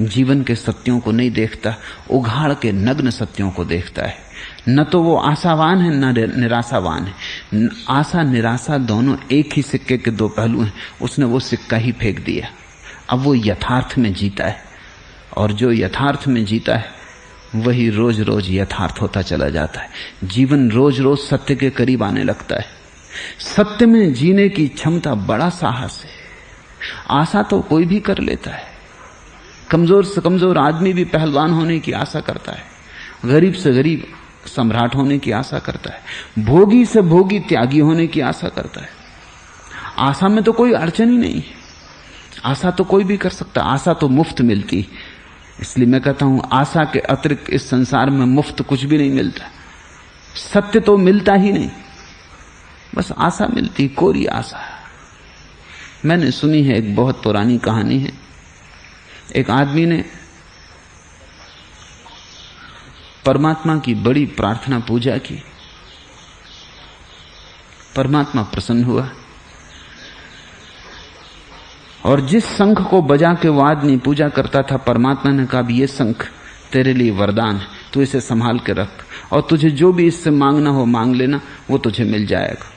जीवन के सत्यों को नहीं देखता, उघाड़ के नग्न सत्यों को देखता है। न तो वो आशावान है न निराशावान है। आशा निराशा दोनों एक ही सिक्के के दो पहलू हैं। उसने वो सिक्का ही फेंक दिया, अब वो यथार्थ में जीता है, और जो यथार्थ में जीता है वही रोज रोज यथार्थ होता चला जाता है। जीवन रोज रोज सत्य के करीब आने लगता है। सत्य में जीने की क्षमता बड़ा साहस है। आशा तो कोई भी कर लेता है। कमजोर से कमजोर आदमी भी पहलवान होने की आशा करता है, गरीब से गरीब सम्राट होने की आशा करता है, भोगी से भोगी त्यागी होने की आशा करता है। आशा में तो कोई अड़चन ही नहीं है, आशा तो कोई भी कर सकता, आशा तो मुफ्त मिलती। इसलिए मैं कहता हूं आशा के अतिरिक्त इस संसार में मुफ्त कुछ भी नहीं मिलता। सत्य तो मिलता ही नहीं, बस आशा मिलती, कोरी आशा। मैंने सुनी है, एक बहुत पुरानी कहानी है। एक आदमी ने परमात्मा की बड़ी प्रार्थना पूजा की, परमात्मा प्रसन्न हुआ और जिस शंख को बजा के वो आदमी पूजा करता था, परमात्मा ने कहा भी ये शंख तेरे लिए वरदान है, तू इसे संभाल के रख और तुझे जो भी इससे मांगना हो मांग लेना, वो तुझे मिल जाएगा।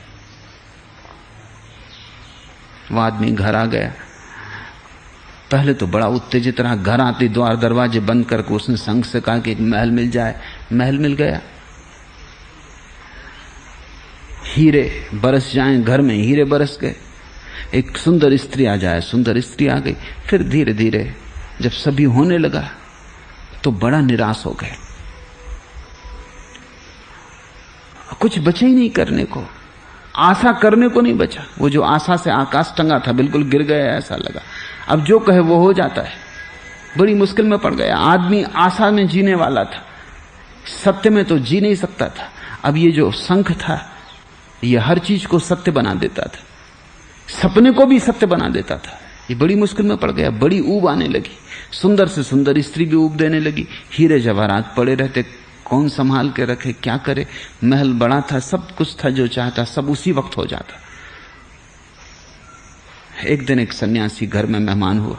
वो आदमी घर आ गया। पहले तो बड़ा उत्तेजित रहा। घर आते द्वार दरवाजे बंद करके उसने शंख से कहा कि एक महल मिल जाए। महल मिल गया। हीरे बरस जाएं घर में, हीरे बरस गए। एक सुंदर स्त्री आ जाए, सुंदर स्त्री आ गई। फिर धीरे धीरे जब सभी होने लगा तो बड़ा निराश हो गए। कुछ बचे ही नहीं करने को, आशा करने को नहीं बचा। वो जो आशा से आकाश टंगा था बिल्कुल गिर गया, ऐसा लगा। अब जो कहे वो हो जाता है। बड़ी मुश्किल में पड़ गया। आदमी आशा में जीने वाला था, सत्य में तो जी नहीं सकता था। अब ये जो शंख था ये हर चीज को सत्य बना देता था, सपने को भी सत्य बना देता था। ये बड़ी मुश्किल में पड़ गया। बड़ी ऊब आने लगी। सुंदर से सुंदर स्त्री भी ऊब देने लगी। हीरे जवाहरात पड़े रहते, कौन संभाल के रखे, क्या करे। महल बड़ा था, सब कुछ था जो चाहता सब उसी वक्त हो जाता। एक दिन एक सन्यासी घर में मेहमान हुआ।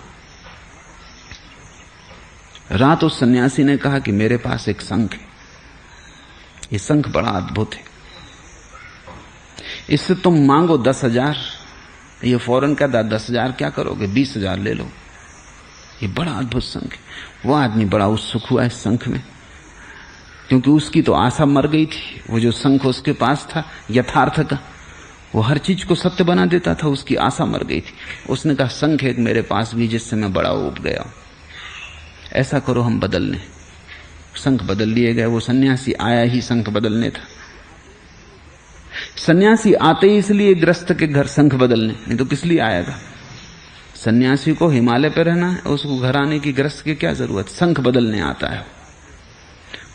रात उस सन्यासी ने कहा कि मेरे पास एक शंख है, ये शंख बड़ा अद्भुत है, इससे तुम मांगो 10,000। ये फौरन कहता 10,000 क्या करोगे, 20,000 ले लो, ये बड़ा अद्भुत शंख है। वो आदमी बड़ा उत्सुक हुआ इस शंख में, क्योंकि उसकी तो आशा मर गई थी। वो जो शंख उसके पास था यथार्थ का, वो हर चीज को सत्य बना देता था, उसकी आशा मर गई थी। उसने कहा शंख एक मेरे पास भी जिससे मैं बड़ा ऊब गया हूं, ऐसा करो हम बदल लें। शंख बदल लिए गए। वो सन्यासी आया ही शंख बदलने था। सन्यासी आते ही इसलिए ग्रस्त के घर शंख बदलने, नहीं तो किस लिए आएगा। सन्यासी को हिमालय पे रहना है, उसको घर आने की ग्रस्त की क्या जरूरत। शंख बदलने आता है।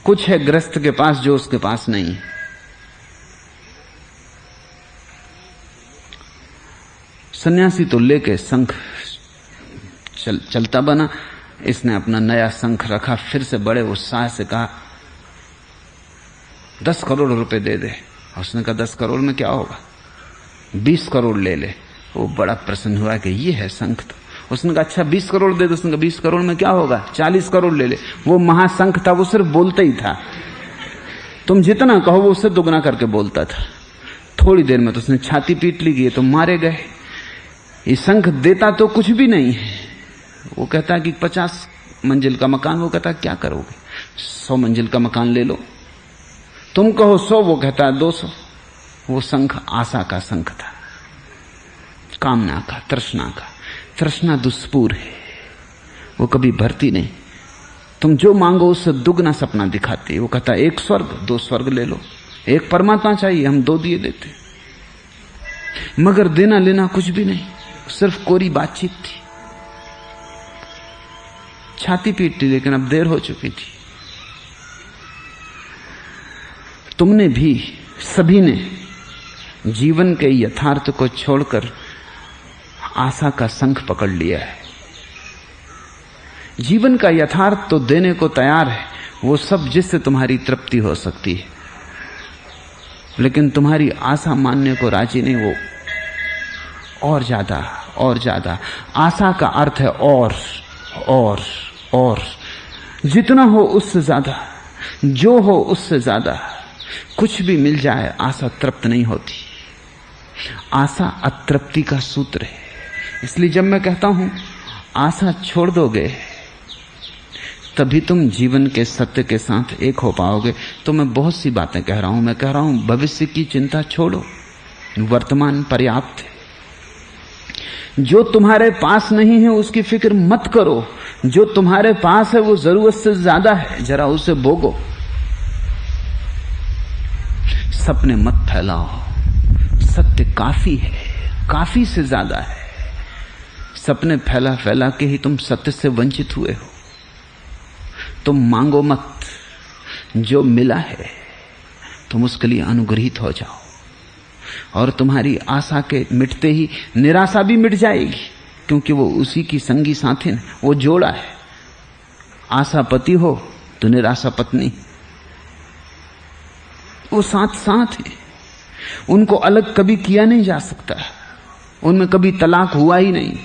कुछ है ग्रस्त के पास जो उसके पास नहीं है। सन्यासी तो लेके शंख चलता बना। इसने अपना नया शंख रखा, फिर से बड़े उत्साह से कहा 10 करोड़ रुपए दे दे। उसने कहा 10 करोड़ में क्या होगा, 20 करोड़ ले ले। वो बड़ा प्रसन्न हुआ कि ये है शंख। तो उसने कहा अच्छा 20 करोड़ दे दो। उसने कहा 20 करोड़ में क्या होगा, 40 करोड़ ले ले। वो महाशंख था, वो सिर्फ बोलता ही था। तुम जितना कहो वो उससे दुगना करके बोलता था। थोड़ी देर में तो उसने छाती पीट ली, तो मारे गए। ये शंख देता तो कुछ भी नहीं है। वो कहता है कि 50 मंजिल का मकान, वो कहता है क्या करोगे, 100 मंजिल का मकान ले लो। तुम कहो 100, वो कहता है 200। वो शंख आशा का शंख था, कामना का, तृष्णा का। तृष्णा दुष्पूर है, वो कभी भरती नहीं। तुम जो मांगो उससे दुगना सपना दिखाती है। वो कहता है 1 स्वर्ग, 2 स्वर्ग ले लो। 1 परमात्मा चाहिए, हम 2 दिए देते। मगर देना लेना कुछ भी नहीं, सिर्फ कोरी बातचीत थी। छाती पीटती, लेकिन अब देर हो चुकी थी। तुमने भी, सभी ने जीवन के यथार्थ को छोड़कर आशा का शंख पकड़ लिया है। जीवन का यथार्थ तो देने को तैयार है, वो सब जिससे तुम्हारी तृप्ति हो सकती है, लेकिन तुम्हारी आशा मानने को राजी नहीं। वो और ज्यादा, और ज्यादा। आशा का अर्थ है और जितना हो उससे ज्यादा, जो हो उससे ज्यादा। कुछ भी मिल जाए आशा तृप्त नहीं होती। आशा अतृप्ति का सूत्र है। इसलिए जब मैं कहता हूं आशा छोड़ दोगे तभी तुम जीवन के सत्य के साथ एक हो पाओगे, तो मैं बहुत सी बातें कह रहा हूं। मैं कह रहा हूं भविष्य की चिंता छोड़ो, वर्तमान पर्याप्त है। जो तुम्हारे पास नहीं है उसकी फिक्र मत करो। जो तुम्हारे पास है वो जरूरत से ज्यादा है, जरा उसे भोगो। सपने मत फैलाओ, सत्य काफी है, काफी से ज्यादा है। सपने फैला फैला के ही तुम सत्य से वंचित हुए हो। तुम मांगो मत, जो मिला है तुम उसके लिए अनुग्रहित हो जाओ, और तुम्हारी आशा के मिटते ही निराशा भी मिट जाएगी, क्योंकि वो उसी की संगी साथी है, वो जोड़ा है। आशा पति हो तो निराशा पत्नी, वो साथ साथ है। उनको अलग कभी किया नहीं जा सकता, उनमें कभी तलाक हुआ ही नहीं।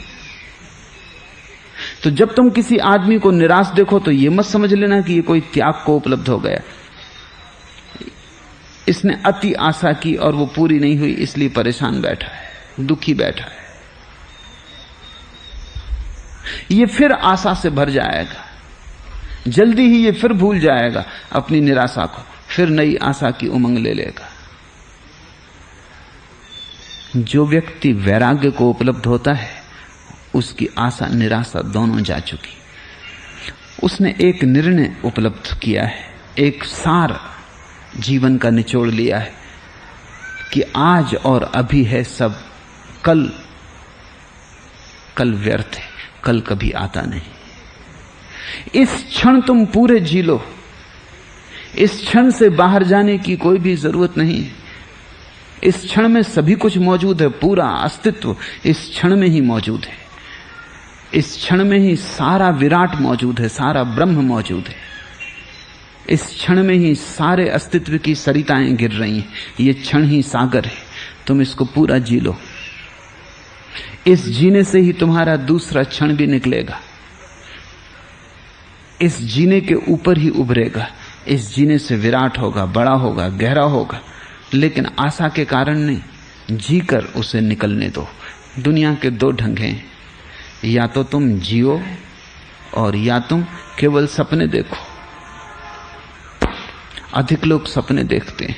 तो जब तुम किसी आदमी को निराश देखो तो यह मत समझ लेना कि यह कोई त्याग को उपलब्ध हो गया। इसने अति आशा की और वो पूरी नहीं हुई, इसलिए परेशान बैठा है, दुखी बैठा है। ये फिर आशा से भर जाएगा, जल्दी ही ये फिर भूल जाएगा अपनी निराशा को, फिर नई आशा की उमंग ले लेगा। जो व्यक्ति वैराग्य को उपलब्ध होता है उसकी आशा निराशा दोनों जा चुकी। उसने एक निर्णय उपलब्ध किया है, एक सार जीवन का निचोड़ लिया है कि आज और अभी है सब, कल व्यर्थ है, कल कभी आता नहीं। इस क्षण तुम पूरे जी लो, इस क्षण से बाहर जाने की कोई भी जरूरत नहीं है। इस क्षण में सभी कुछ मौजूद है, पूरा अस्तित्व इस क्षण में ही मौजूद है। इस क्षण में ही सारा विराट मौजूद है, सारा ब्रह्म मौजूद है। इस क्षण में ही सारे अस्तित्व की सरिताएं गिर रही हैं। ये क्षण ही सागर है, तुम इसको पूरा जी लो। इस जीने से ही तुम्हारा दूसरा क्षण भी निकलेगा, इस जीने के ऊपर ही उभरेगा। इस जीने से विराट होगा, बड़ा होगा, गहरा होगा, लेकिन आशा के कारण नहीं, जीकर उसे निकलने दो। दुनिया के दो ढंग हैं, या तो तुम जियो और या तुम केवल सपने देखो। अधिक लोग सपने देखते हैं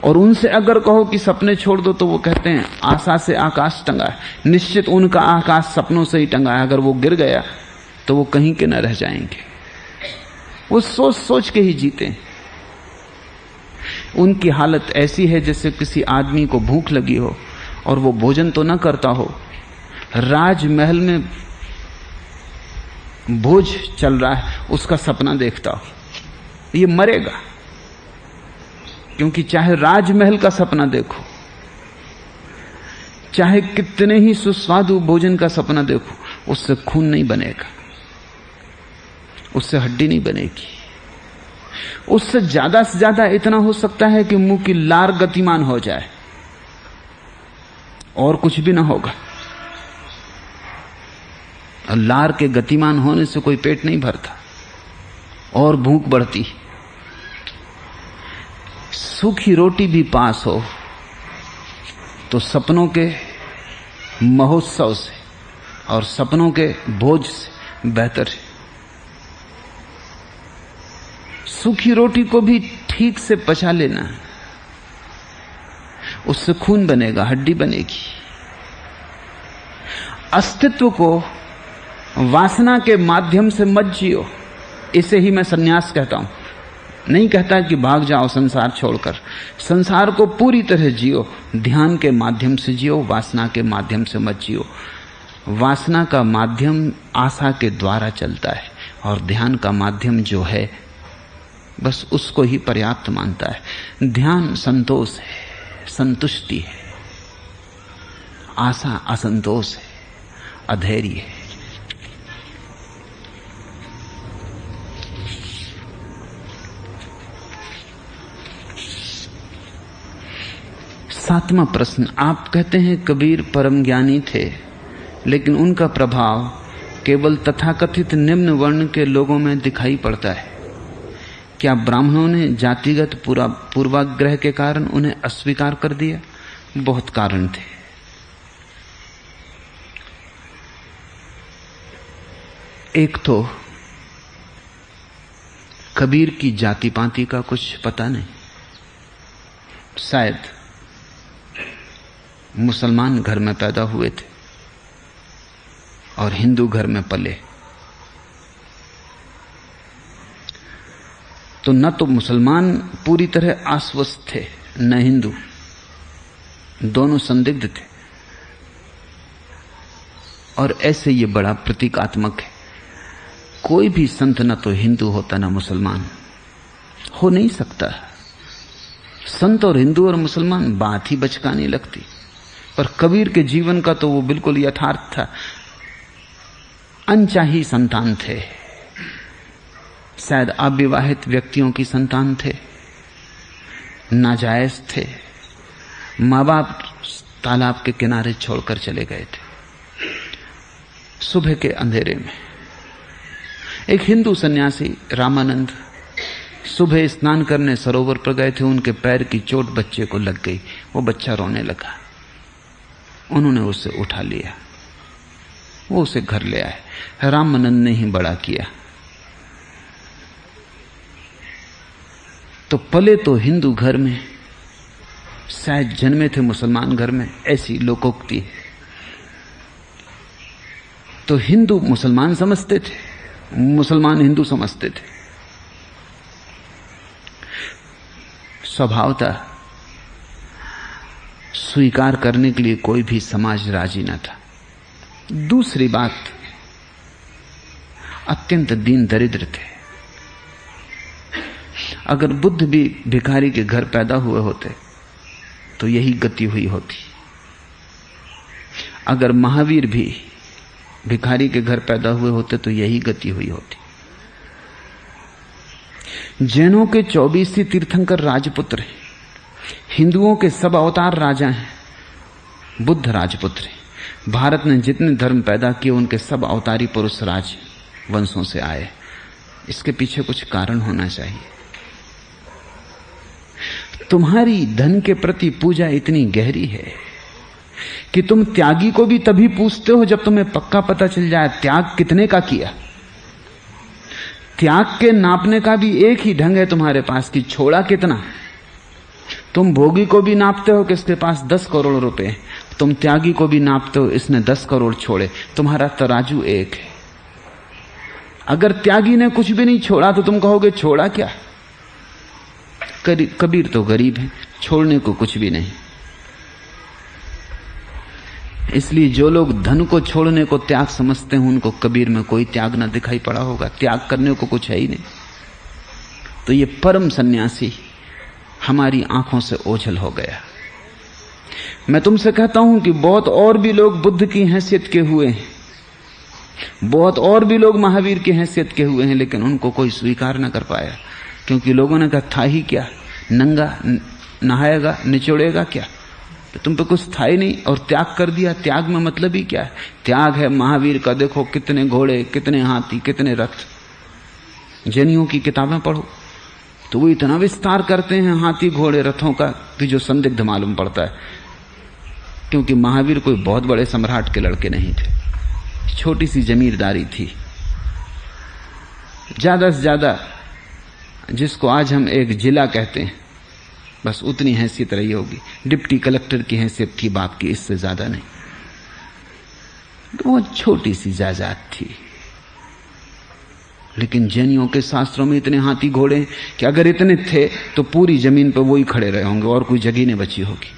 और उनसे अगर कहो कि सपने छोड़ दो तो वो कहते हैं आशा से आकाश टंगा है। निश्चित उनका आकाश सपनों से ही टंगा है, अगर वो गिर गया तो वो कहीं के न रह जाएंगे। वो सोच सोच के ही जीते हैं। उनकी हालत ऐसी है जैसे किसी आदमी को भूख लगी हो और वो भोजन तो न करता हो, राजमहल में भोज चल रहा है, उसका सपना देखता हो। ये मरेगा, क्योंकि चाहे राजमहल का सपना देखो, चाहे कितने ही सुस्वादु भोजन का सपना देखो, उससे खून नहीं बनेगा, उससे हड्डी नहीं बनेगी। उससे ज्यादा से ज्यादा इतना हो सकता है कि मुंह की लार गतिमान हो जाए, और कुछ भी ना होगा। लार के गतिमान होने से कोई पेट नहीं भरता और भूख बढ़ती। सूखी रोटी भी पास हो तो सपनों के महोत्सव से और सपनों के भोज से बेहतर है। सूखी रोटी को भी ठीक से पचा लेना, उससे खून बनेगा, हड्डी बनेगी। अस्तित्व को वासना के माध्यम से मत जियो। इसे ही मैं सन्यास कहता हूं। नहीं कहता कि भाग जाओ संसार छोड़कर, संसार को पूरी तरह जियो, ध्यान के माध्यम से जियो, वासना के माध्यम से मत जियो। वासना का माध्यम आशा के द्वारा चलता है और ध्यान का माध्यम जो है बस उसको ही पर्याप्त मानता है। ध्यान संतोष है, संतुष्टि है, आशा असंतोष है, अधैर्य है। सातवां प्रश्न, आप कहते हैं कबीर परम ज्ञानी थे, लेकिन उनका प्रभाव केवल तथाकथित निम्न वर्ण के लोगों में दिखाई पड़ता है। क्या ब्राह्मणों ने जातिगत पूर्वाग्रह के कारण उन्हें अस्वीकार कर दिया? बहुत कारण थे। एक तो कबीर की जाति पाति का कुछ पता नहीं, शायद मुसलमान घर में पैदा हुए थे और हिंदू घर में पले, तो न तो मुसलमान पूरी तरह आश्वस्त थे न हिंदू, दोनों संदिग्ध थे। और ऐसे ये बड़ा प्रतीकात्मक है, कोई भी संत न तो हिंदू होता न मुसलमान, हो नहीं सकता। संत और हिंदू और मुसलमान बात ही बचकानी लगती, पर कबीर के जीवन का तो वो बिल्कुल यथार्थ था। अनचाही संतान थे, शायद अविवाहित व्यक्तियों की संतान थे, नाजायज थे। माँ बाप तालाब के किनारे छोड़कर चले गए थे। सुबह के अंधेरे में एक हिंदू सन्यासी रामानंद सुबह स्नान करने सरोवर पर गए थे। उनके पैर की चोट बच्चे को लग गई। वो बच्चा रोने लगा। उन्होंने उसे उठा लिया, वो उसे घर ले आए। रामानंद ने ही बड़ा किया। तो पले तो हिंदू घर में, शायद जन्मे थे मुसलमान घर में, ऐसी लोकोक्ति है। तो हिंदू मुसलमान समझते थे, मुसलमान हिंदू समझते थे। स्वभावतः स्वीकार करने के लिए कोई भी समाज राजी न था। दूसरी बात, अत्यंत दीन दरिद्र थे। अगर बुद्ध भी भिखारी के घर पैदा हुए होते तो यही गति हुई होती। अगर महावीर भी भिखारी के घर पैदा हुए होते तो यही गति हुई होती। जैनों के 24 ही तीर्थंकर राजपुत्र हैं। हिंदुओं के सब अवतार राजा हैं, बुद्ध राजपुत्र हैं। भारत ने जितने धर्म पैदा किए उनके सब अवतारी पुरुष राज वंशों से आए। इसके पीछे कुछ कारण होना चाहिए। तुम्हारी धन के प्रति पूजा इतनी गहरी है कि तुम त्यागी को भी तभी पूछते हो जब तुम्हें पक्का पता चल जाए त्याग कितने का किया। त्याग के नापने का भी एक ही ढंग है तुम्हारे पास कि छोड़ा कितना। तुम भोगी को भी नापते हो कि इसके पास 10 करोड़ रुपए, तुम त्यागी को भी नापते हो इसने 10 करोड़ छोड़े। तुम्हारा तराजू एक है। अगर त्यागी ने कुछ भी नहीं छोड़ा तो तुम कहोगे छोड़ा क्या। कबीर तो गरीब है, छोड़ने को कुछ भी नहीं। इसलिए जो लोग धन को छोड़ने को त्याग समझते हैं उनको कबीर में कोई त्याग ना दिखाई पड़ा होगा। त्याग करने को कुछ है ही नहीं। तो ये परम सन्यासी हमारी आंखों से ओझल हो गया। मैं तुमसे कहता हूं कि बहुत और भी लोग बुद्ध की हैसियत के हुए हैं, बहुत और भी लोग महावीर की हैसियत के हुए हैं, लेकिन उनको कोई स्वीकार न कर पाया। क्योंकि लोगों ने कहा था ही क्या, नंगा नहाएगा निचोड़ेगा क्या, तो तुम पे कुछ था ही नहीं और त्याग कर दिया। त्याग में मतलब ही क्या है। त्याग है महावीर का देखो कितने घोड़े, कितने हाथी, कितने रथ। जैनियों की किताबें पढ़ो तो वो इतना विस्तार करते हैं हाथी घोड़े रथों का कि जो संदिग्ध मालूम पड़ता है। क्योंकि महावीर कोई बहुत बड़े सम्राट के लड़के नहीं थे, छोटी सी जमींदारी थी। ज्यादा से ज्यादा जिसको आज हम एक जिला कहते हैं, बस उतनी हैसियत रही होगी। डिप्टी कलेक्टर की हैसियत थी बाप की, इससे ज्यादा नहीं। तो वो छोटी सी जायदाद थी। लेकिन जैनियों के शास्त्रों में इतने हाथी घोड़े हैं कि अगर इतने थे तो पूरी जमीन पर वो ही खड़े रहे होंगे और कोई जगह नहीं बची होगी।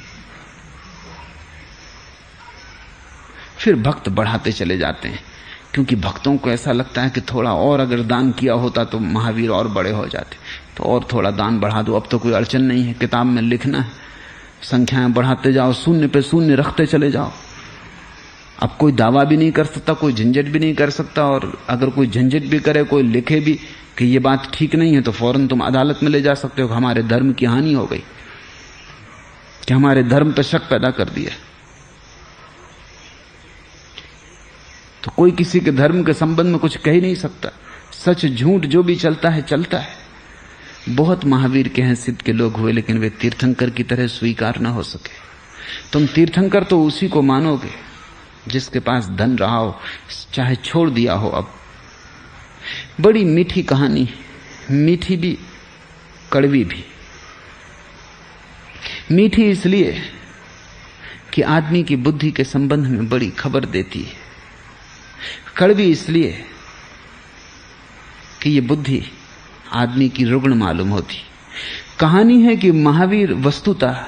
फिर भक्त बढ़ाते चले जाते हैं क्योंकि भक्तों को ऐसा लगता है कि थोड़ा और अगर दान किया होता तो महावीर और बड़े हो जाते, तो और थोड़ा दान बढ़ा दो। अब तो कोई अड़चन नहीं है, किताब में लिखना है, संख्याएं बढ़ाते जाओ, शून्य पे शून्य रखते चले जाओ। अब कोई दावा भी नहीं कर सकता, कोई झंझट भी नहीं कर सकता। और अगर कोई झंझट भी करे, कोई लिखे भी कि ये बात ठीक नहीं है, तो फौरन तुम अदालत में ले जा सकते हो कि हमारे धर्म की हानि हो गई, कि हमारे धर्म पर शक पैदा कर दिया। तो कोई किसी के धर्म के संबंध में कुछ कह ही नहीं सकता। सच झूठ जो भी चलता है चलता है। बहुत महावीर के हैसियत के लोग हुए लेकिन वे तीर्थंकर की तरह स्वीकार ना हो सके। तुम तीर्थंकर तो उसी को मानोगे जिसके पास धन रहा हो, चाहे छोड़ दिया हो। अब बड़ी मीठी कहानी, मीठी भी कड़वी भी। मीठी इसलिए कि आदमी की बुद्धि के संबंध में बड़ी खबर देती है, कड़वी इसलिए कि ये बुद्धि आदमी की रुग्ण मालूम होती। कहानी है कि महावीर वस्तुतः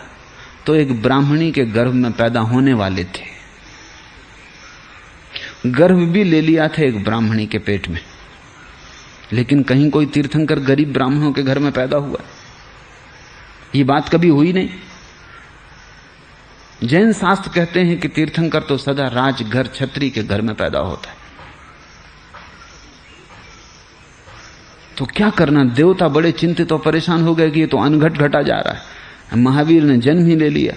तो एक ब्राह्मणी के गर्भ में पैदा होने वाले थे। गर्भ भी ले लिया था एक ब्राह्मणी के पेट में, लेकिन कहीं कोई तीर्थंकर गरीब ब्राह्मणों के घर में पैदा हुआ, ये बात कभी हुई नहीं। जैन शास्त्र कहते हैं कि तीर्थंकर तो सदा राजघर क्षत्रिय के घर में पैदा होता है। तो क्या करना, देवता बड़े चिंतित और परेशान हो गए कि ये तो अनघट घटा जा रहा है। महावीर ने जन्म ही ले लिया,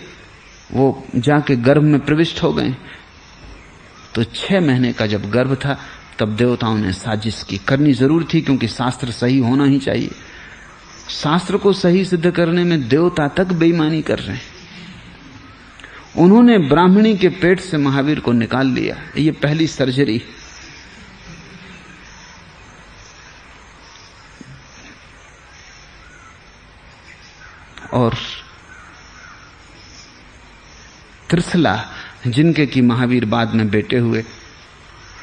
वो जाके गर्भ में प्रविष्ट हो गए। तो 6 महीने का जब गर्भ था तब देवताओं ने साजिश की। करनी जरूर थी, क्योंकि शास्त्र सही होना ही चाहिए। शास्त्र को सही सिद्ध करने में देवता तक बेईमानी कर रहे हैं। उन्होंने ब्राह्मणी के पेट से महावीर को निकाल लिया। ये पहली सर्जरी। और त्रिशला, जिनके की महावीर बाद में बेटे हुए,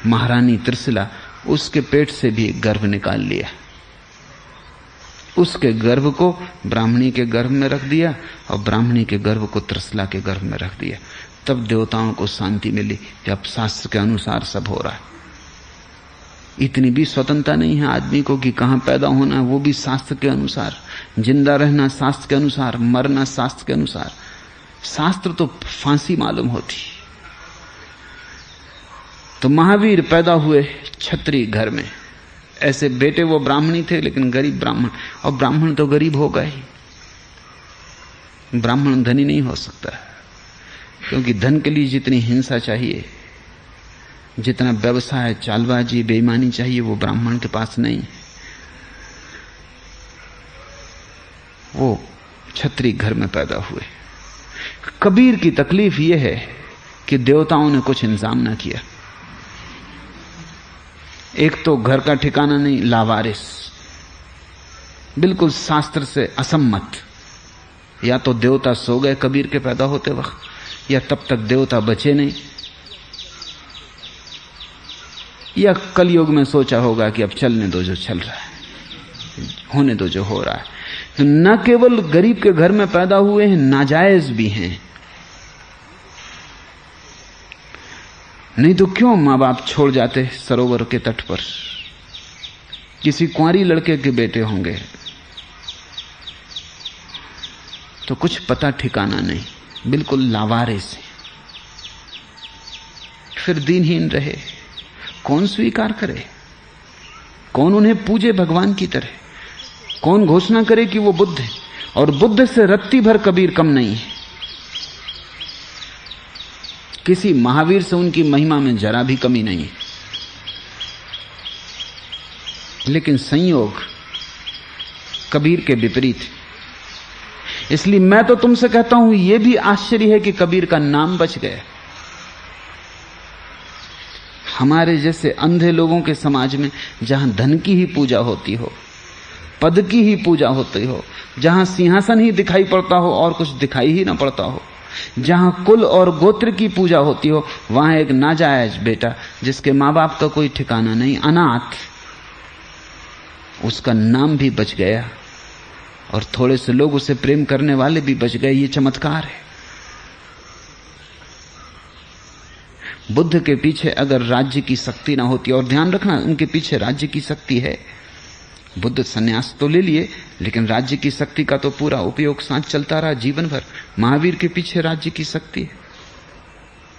महारानी त्रिशला, उसके पेट से भी गर्भ निकाल लिया। उसके गर्भ को ब्राह्मणी के गर्भ में रख दिया और ब्राह्मणी के गर्भ को त्रिशला के गर्भ में रख दिया। तब देवताओं को शांति मिली कि अब शास्त्र के अनुसार सब हो रहा है। इतनी भी स्वतंत्रता नहीं है आदमी को कि कहां पैदा होना है, वो भी शास्त्र के अनुसार। जिंदा रहना शास्त्र के अनुसार, मरना शास्त्र के अनुसार। शास्त्र तो फांसी मालूम होती। तो महावीर पैदा हुए क्षत्रिय घर में। ऐसे बेटे वो ब्राह्मणी थे, लेकिन गरीब ब्राह्मण, और ब्राह्मण तो गरीब होगा ही। ब्राह्मण धनी नहीं हो सकता, क्योंकि धन के लिए जितनी हिंसा चाहिए, जितना व्यवसाय, चालबाजी, बेईमानी चाहिए, वो ब्राह्मण के पास नहीं। वो क्षत्रिय घर में पैदा हुए। कबीर की तकलीफ यह है कि देवताओं ने कुछ इंतजाम न किया। एक तो घर का ठिकाना नहीं, लावारिस, बिल्कुल शास्त्र से असम्मत। या तो देवता सो गए कबीर के पैदा होते वक्त, या तब तक देवता बचे नहीं, या कलयुग में सोचा होगा कि अब चलने दो जो चल रहा है, होने दो जो हो रहा है। तो न केवल गरीब के घर में पैदा हुए हैं, नाजायज भी हैं। नहीं तो क्यों मां बाप छोड़ जाते सरोवर के तट पर? किसी कुंवारी लड़के के बेटे होंगे तो कुछ पता ठिकाना नहीं, बिल्कुल लावारे से, फिर दीनहीन रहे। कौन स्वीकार करे? कौन उन्हें पूजे भगवान की तरह? कौन घोषणा करे कि वो बुद्ध है? और बुद्ध से रत्ती भर कबीर कम नहीं है। किसी महावीर से उनकी महिमा में जरा भी कमी नहीं है। लेकिन संयोग कबीर के विपरीत। इसलिए मैं तो तुमसे कहता हूं, यह भी आश्चर्य है कि कबीर का नाम बच गया। हमारे जैसे अंधे लोगों के समाज में, जहां धन की ही पूजा होती हो, पद की ही पूजा होती हो, जहां सिंहासन ही दिखाई पड़ता हो और कुछ दिखाई ही ना पड़ता हो, जहां कुल और गोत्र की पूजा होती हो, वहां एक नाजायज बेटा जिसके मां बाप का कोई ठिकाना नहीं, अनाथ, उसका नाम भी बच गया और थोड़े से लोग उसे प्रेम करने वाले भी बच गए। ये चमत्कार है। बुद्ध के पीछे अगर राज्य की शक्ति ना होती, और ध्यान रखना उनके पीछे राज्य की शक्ति है। बुद्ध सन्यास तो ले लिए, लेकिन राज्य की शक्ति का तो पूरा उपयोग साथ चलता रहा जीवन भर। महावीर के पीछे राज्य की शक्ति है।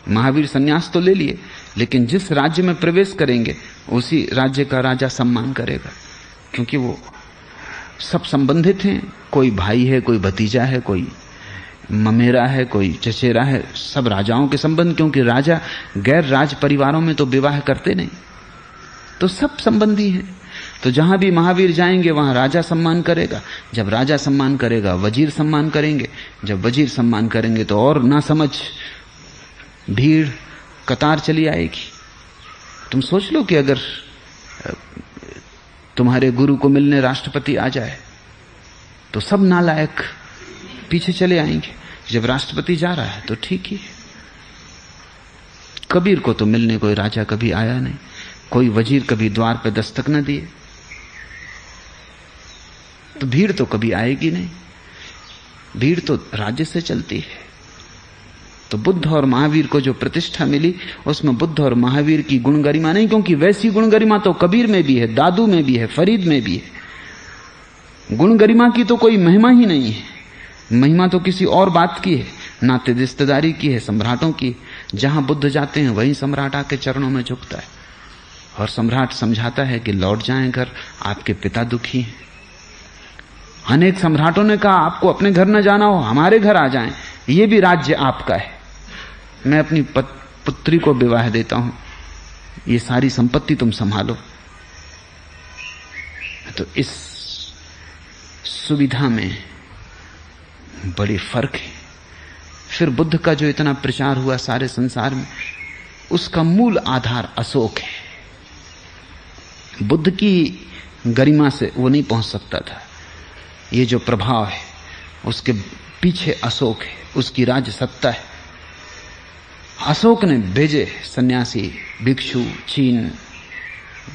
महावीर सन्यास तो ले लिए, लेकिन जिस राज्य में प्रवेश करेंगे उसी राज्य का राजा सम्मान करेगा, क्योंकि वो सब संबंधित हैं। कोई भाई है, कोई भतीजा है, कोई ममेरा है, कोई चचेरा है, सब राजाओं के संबंध। क्योंकि राजा गैर राज परिवारों में तो विवाह करते नहीं, तो सब संबंधी हैं। तो जहां भी महावीर जाएंगे वहां राजा सम्मान करेगा। जब राजा सम्मान करेगा, वजीर सम्मान करेंगे। जब वजीर सम्मान करेंगे तो और ना समझ भीड़, कतार चली आएगी। तुम सोच लो कि अगर तुम्हारे गुरु को मिलने राष्ट्रपति आ जाए तो सब नालायक पीछे चले आएंगे। जब राष्ट्रपति जा रहा है तो ठीक ही। कबीर को तो मिलने कोई राजा कभी आया नहीं, कोई वजीर कभी द्वार पर दस्तक न दिए, तो भीड़ तो कभी आएगी नहीं। भीड़ तो राज्य से चलती है। तो बुद्ध और महावीर को जो प्रतिष्ठा मिली, उसमें बुद्ध और महावीर की गुण गरिमा नहीं, क्योंकि वैसी गुण गरिमा तो कबीर में भी है, दादू में भी है, फरीद में भी है। गुण गरिमा की तो कोई महिमा ही नहीं है। महिमा तो किसी और बात की है, नाते रिश्तेदारी की है, सम्राटों की। जहां बुद्ध जाते हैं वहीं सम्राट आके चरणों में झुकता है और सम्राट समझाता है कि लौट जाएं घर, आपके पिता दुखी हैं। अनेक सम्राटों ने कहा आपको अपने घर न जाना हो, हमारे घर आ जाएं, ये भी राज्य आपका है। मैं अपनी पुत्री को विवाह देता हूं, ये सारी संपत्ति तुम संभालो। तो इस सुविधा में बड़ी फर्क है। फिर बुद्ध का जो इतना प्रचार हुआ सारे संसार में, उसका मूल आधार अशोक है। बुद्ध की गरिमा से वो नहीं पहुंच सकता था। ये जो प्रभाव है उसके पीछे अशोक है, उसकी राज सत्ता है। अशोक ने भेजे सन्यासी भिक्षु, चीन,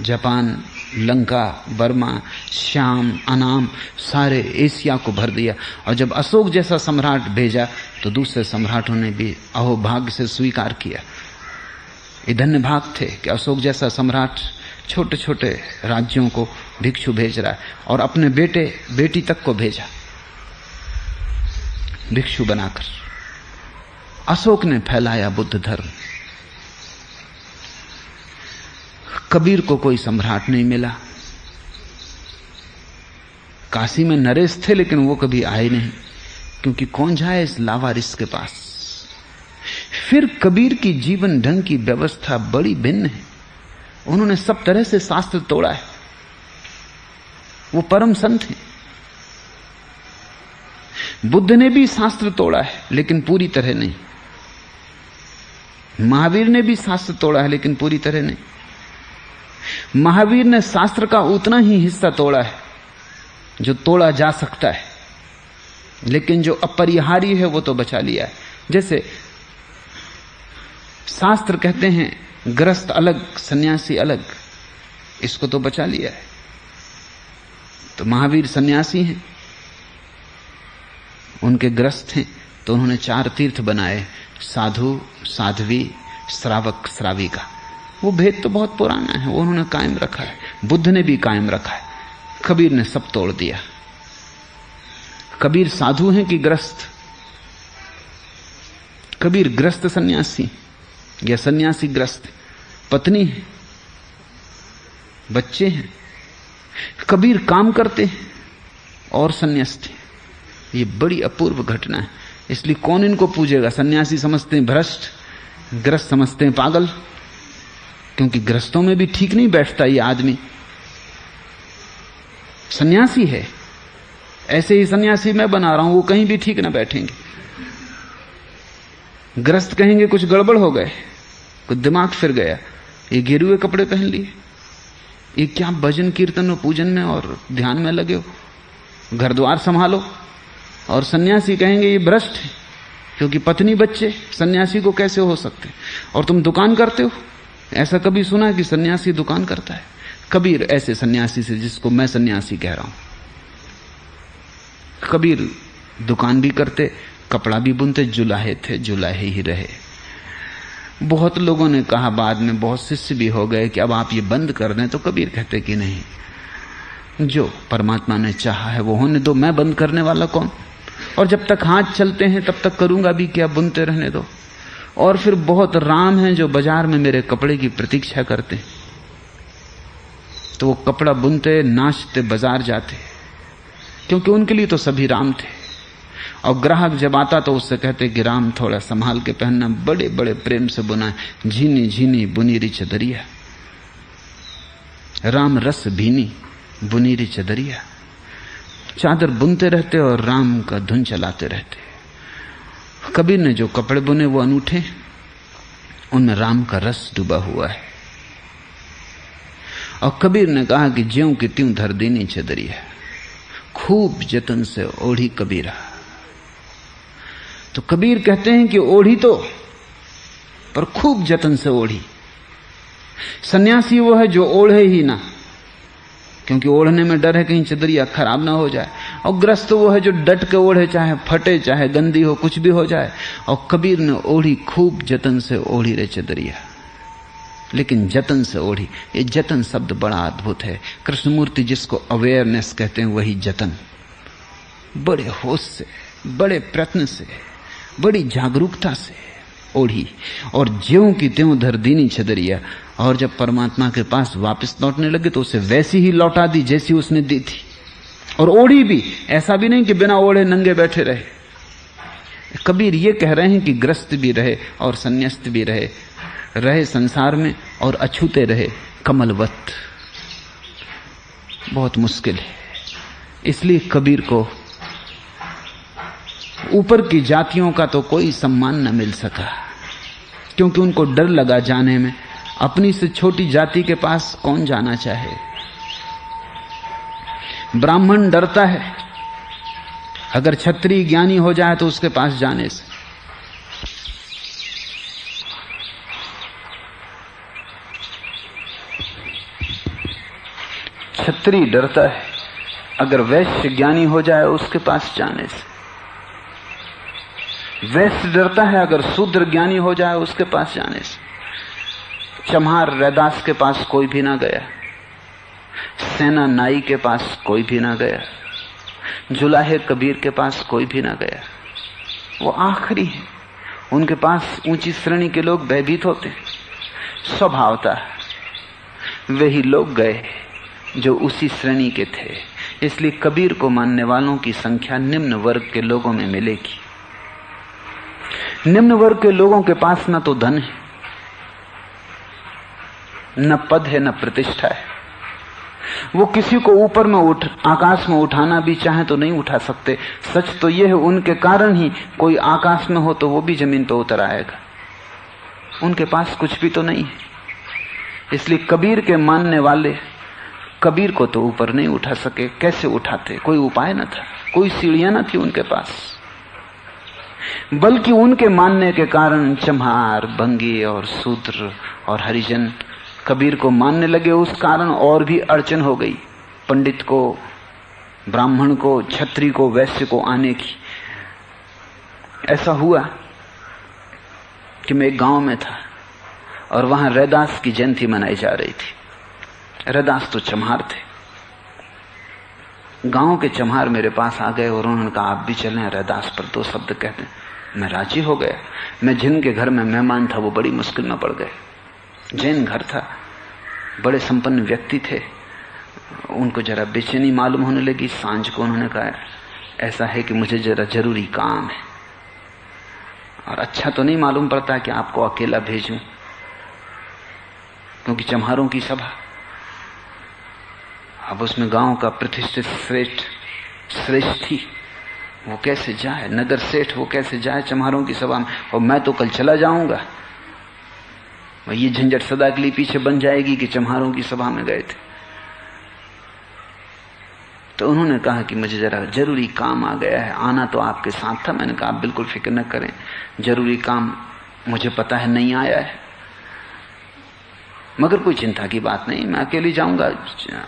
जापान, लंका, बर्मा, श्याम, अनाम, सारे एशिया को भर दिया। और जब अशोक जैसा सम्राट भेजा तो दूसरे सम्राटों ने भी अहोभाग्य से स्वीकार किया। ये धन्य भाग थे कि अशोक जैसा सम्राट छोटे छोटे राज्यों को भिक्षु भेज रहा है, और अपने बेटे बेटी तक को भेजा भिक्षु बनाकर। अशोक ने फैलाया बुद्ध धर्म। कबीर को कोई सम्राट नहीं मिला। काशी में नरेश थे, लेकिन वो कभी आए नहीं, क्योंकि कौन जाए इस लावारिस के पास। फिर कबीर की जीवन ढंग की व्यवस्था बड़ी भिन्न है। उन्होंने सब तरह से शास्त्र तोड़ा है। वो परम संत हैं। बुद्ध ने भी शास्त्र तोड़ा है, लेकिन पूरी तरह नहीं। महावीर ने भी शास्त्र तोड़ा है, लेकिन पूरी तरह नहीं। महावीर ने शास्त्र का उतना ही हिस्सा तोड़ा है जो तोड़ा जा सकता है, लेकिन जो अपरिहार्य है वो तो बचा लिया है। जैसे शास्त्र कहते हैं गृहस्थ अलग, सन्यासी अलग, इसको तो बचा लिया है। तो महावीर सन्यासी हैं, उनके गृहस्थ हैं, तो उन्होंने 4 तीर्थ बनाए, साधु, साध्वी, श्रावक, श्राविका। वो भेद तो बहुत पुराना है, वो उन्होंने कायम रखा है। बुद्ध ने भी कायम रखा है। कबीर ने सब तोड़ दिया। कबीर साधु हैं कि ग्रस्त? कबीर ग्रस्त सन्यासी या सन्यासी ग्रस्त? पत्नी है, बच्चे हैं। कबीर काम करते हैं और सन्यास्त हैं। ये बड़ी अपूर्व घटना है। इसलिए कौन इनको पूजेगा? सन्यासी समझते हैं भ्रष्ट, ग्रस्त समझते हैं पागल, क्योंकि ग्रस्तों में भी ठीक नहीं बैठता ये आदमी। सन्यासी है, ऐसे ही सन्यासी मैं बना रहा हूं, वो कहीं भी ठीक ना बैठेंगे। ग्रस्त कहेंगे कुछ गड़बड़ हो गए, कुछ दिमाग फिर गया, ये गिरे कपड़े पहन लिए, ये क्या भजन कीर्तन और पूजन में और ध्यान में लगे हो, घर द्वार संभालो। और सन्यासी कहेंगे ये भ्रष्ट है, क्योंकि पत्नी बच्चे सन्यासी को कैसे हो सकते। और तुम दुकान करते हो, ऐसा कभी सुना है कि सन्यासी दुकान करता है? कबीर ऐसे सन्यासी से, जिसको मैं सन्यासी कह रहा हूं, कबीर दुकान भी करते, कपड़ा भी बुनते, जुलाहे थे, जुलाहे ही रहे। बहुत लोगों ने कहा, बाद में बहुत शिष्य भी हो गए, कि अब आप ये बंद कर दें। तो कबीर कहते कि नहीं, जो परमात्मा ने चाहा है वो होने दो, मैं बंद करने वाला कौन। और जब तक हाथ चलते हैं तब तक करूंगा भी क्या, बुनते रहने दो। और फिर बहुत राम हैं जो बाजार में मेरे कपड़े की प्रतीक्षा करते, तो वो कपड़ा बुनते, नाचते, बाजार जाते, क्योंकि उनके लिए तो सभी राम थे। और ग्राहक जब आता तो उससे कहते कि राम थोड़ा संभाल के पहनना, बड़े बड़े प्रेम से बुना है, झीनी झीनी बुनीरी चदरिया, राम रस भीनी बुनीरी चदरिया। चादर बुनते रहते और राम का धुन चलाते रहते। कबीर ने जो कपड़े बुने वो अनूठे, उनमें राम का रस डूबा हुआ है। और कबीर ने कहा कि ज्यों की त्यों धर दीनी चदरिया, खूब जतन से ओढ़ी कबीरा। तो कबीर कहते हैं कि ओढ़ी तो, पर खूब जतन से ओढ़ी। सन्यासी वो है जो ओढ़े ही ना, क्योंकि ओढ़ने में डर है कहीं चदरिया खराब ना हो जाए। और ग्रस्त वो है जो डट के ओढ़े, चाहे फटे, चाहे गंदी हो, कुछ भी हो जाए। और कबीर ने ओढ़ी, खूब जतन से ओढ़ी रे चदरिया, लेकिन जतन से ओढ़ी। ये जतन शब्द बड़ा अद्भुत है। कृष्णमूर्ति जिसको अवेयरनेस कहते हैं, वही जतन। बड़े होश से, बड़े प्रयत्न से, बड़ी जागरूकता से ओढ़ी। और ज्यों की त्यों धर दीनी चदरिया। और जब परमात्मा के पास वापस लौटने लगे तो उसे वैसी ही लौटा दी जैसी उसने दी थी। और ओढ़ी भी, ऐसा भी नहीं कि बिना ओढ़े नंगे बैठे रहे। कबीर ये कह रहे हैं कि ग्रस्त भी रहे और संन्यास्त भी रहे संसार में, और अछूते रहे कमलवत। बहुत मुश्किल है। इसलिए कबीर को ऊपर की जातियों का तो कोई सम्मान न मिल सका, क्योंकि उनको डर लगा जाने में। अपनी से छोटी जाति के पास कौन जाना चाहे? ब्राह्मण डरता है अगर क्षत्रिय ज्ञानी हो जाए तो उसके पास जाने से। क्षत्रिय डरता है अगर वैश्य ज्ञानी हो जाए उसके पास जाने से। वैश्य डरता है अगर शूद्र ज्ञानी हो जाए उसके पास जाने से। चम्हार रैदास के पास कोई भी ना गया, सेना नाई के पास कोई भी ना गया, जुलाहे कबीर के पास कोई भी ना गया। वो आखिरी है। उनके पास ऊंची श्रेणी के लोग भयभीत होते, स्वभावता वही लोग गए जो उसी श्रेणी के थे। इसलिए कबीर को मानने वालों की संख्या निम्न वर्ग के लोगों में मिलेगी। निम्न वर्ग के लोगों के पास न तो धन है, न पद है, न प्रतिष्ठा है। वो किसी को ऊपर में आकाश में उठाना भी चाहे तो नहीं उठा सकते। सच तो यह है उनके कारण ही कोई आकाश में हो तो वो भी जमीन पर उतर आएगा। उनके पास कुछ भी तो नहीं है। इसलिए कबीर के मानने वाले कबीर को तो ऊपर नहीं उठा सके। कैसे उठाते? कोई उपाय न था, कोई सीढ़ियां न थी उनके पास। बल्कि उनके मानने के कारण चम्हार, भंगी और शूद्र और हरिजन कबीर को मानने लगे। उस कारण और भी अड़चन हो गई पंडित को, ब्राह्मण को, क्षत्रिय को, वैश्य को आने की। ऐसा हुआ कि मैं एक गांव में था और वहां रैदास की जयंती मनाई जा रही थी। रैदास तो चम्हार थे। गांव के चम्हार मेरे पास आ गए और उन्होंने कहा आप भी चलें, रैदास पर 2 शब्द कहते हैं। मैं राजी हो गया। मैं जिनके घर में मेहमान था वो बड़ी मुश्किल में पड़ गए। जैन घर था, बड़े संपन्न व्यक्ति थे। उनको जरा बेचैनी मालूम होने लगी। सांझ को उन्होंने कहा ऐसा है कि मुझे जरा जरूरी काम है और अच्छा तो नहीं मालूम पड़ता कि आपको अकेला भेजूं, क्योंकि चम्हारों की सभा। अब उसमें गांव का प्रतिष्ठित श्रेष्ठ थी, वो कैसे जाए? नगर सेठ वो कैसे जाए चम्हारों की सभा में? और मैं तो कल चला जाऊंगा। ये झंझट सदा के लिए पीछे बन जाएगी कि चम्हारों की सभा में गए थे। तो उन्होंने कहा कि मुझे जरा जरूरी काम आ गया है, आना तो आपके साथ था। मैंने कहा आप बिल्कुल फिक्र न करें, जरूरी काम मुझे पता है नहीं आया है, मगर कोई चिंता की बात नहीं, मैं अकेले जाऊंगा,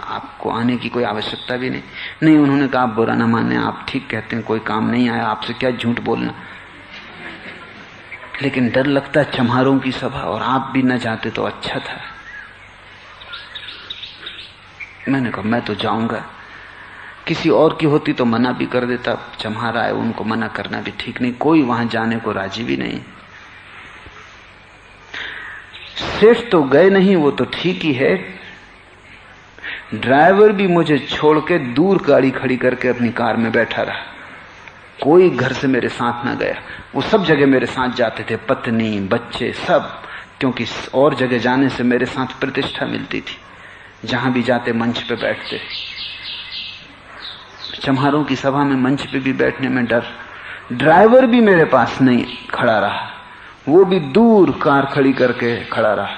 आपको आने की कोई आवश्यकता भी नहीं। नहीं, उन्होंने कहा आप बुरा ना माने, आप ठीक कहते हैं, कोई काम नहीं आया, आपसे क्या झूठ बोलना। लेकिन डर लगता है चम्हारों की सभा, और आप भी न जाते तो अच्छा था। मैंने कहा मैं तो जाऊंगा। किसी और की होती तो मना भी कर देता, चम्हार आए उनको मना करना भी ठीक नहीं। कोई वहां जाने को राजी भी नहीं। सेठ तो गए नहीं, वो तो ठीक ही है। ड्राइवर भी मुझे छोड़ के दूर गाड़ी खड़ी करके अपनी कार में बैठा रहा। कोई घर से मेरे साथ ना गया। वो सब जगह मेरे साथ जाते थे, पत्नी, बच्चे, सब, क्योंकि और जगह जाने से मेरे साथ प्रतिष्ठा मिलती थी। जहां भी जाते मंच पे बैठते। चम्हारों की सभा में मंच पे भी बैठने में डर। ड्राइवर भी मेरे पास नहीं खड़ा रहा, वो भी दूर कार खड़ी करके खड़ा रहा।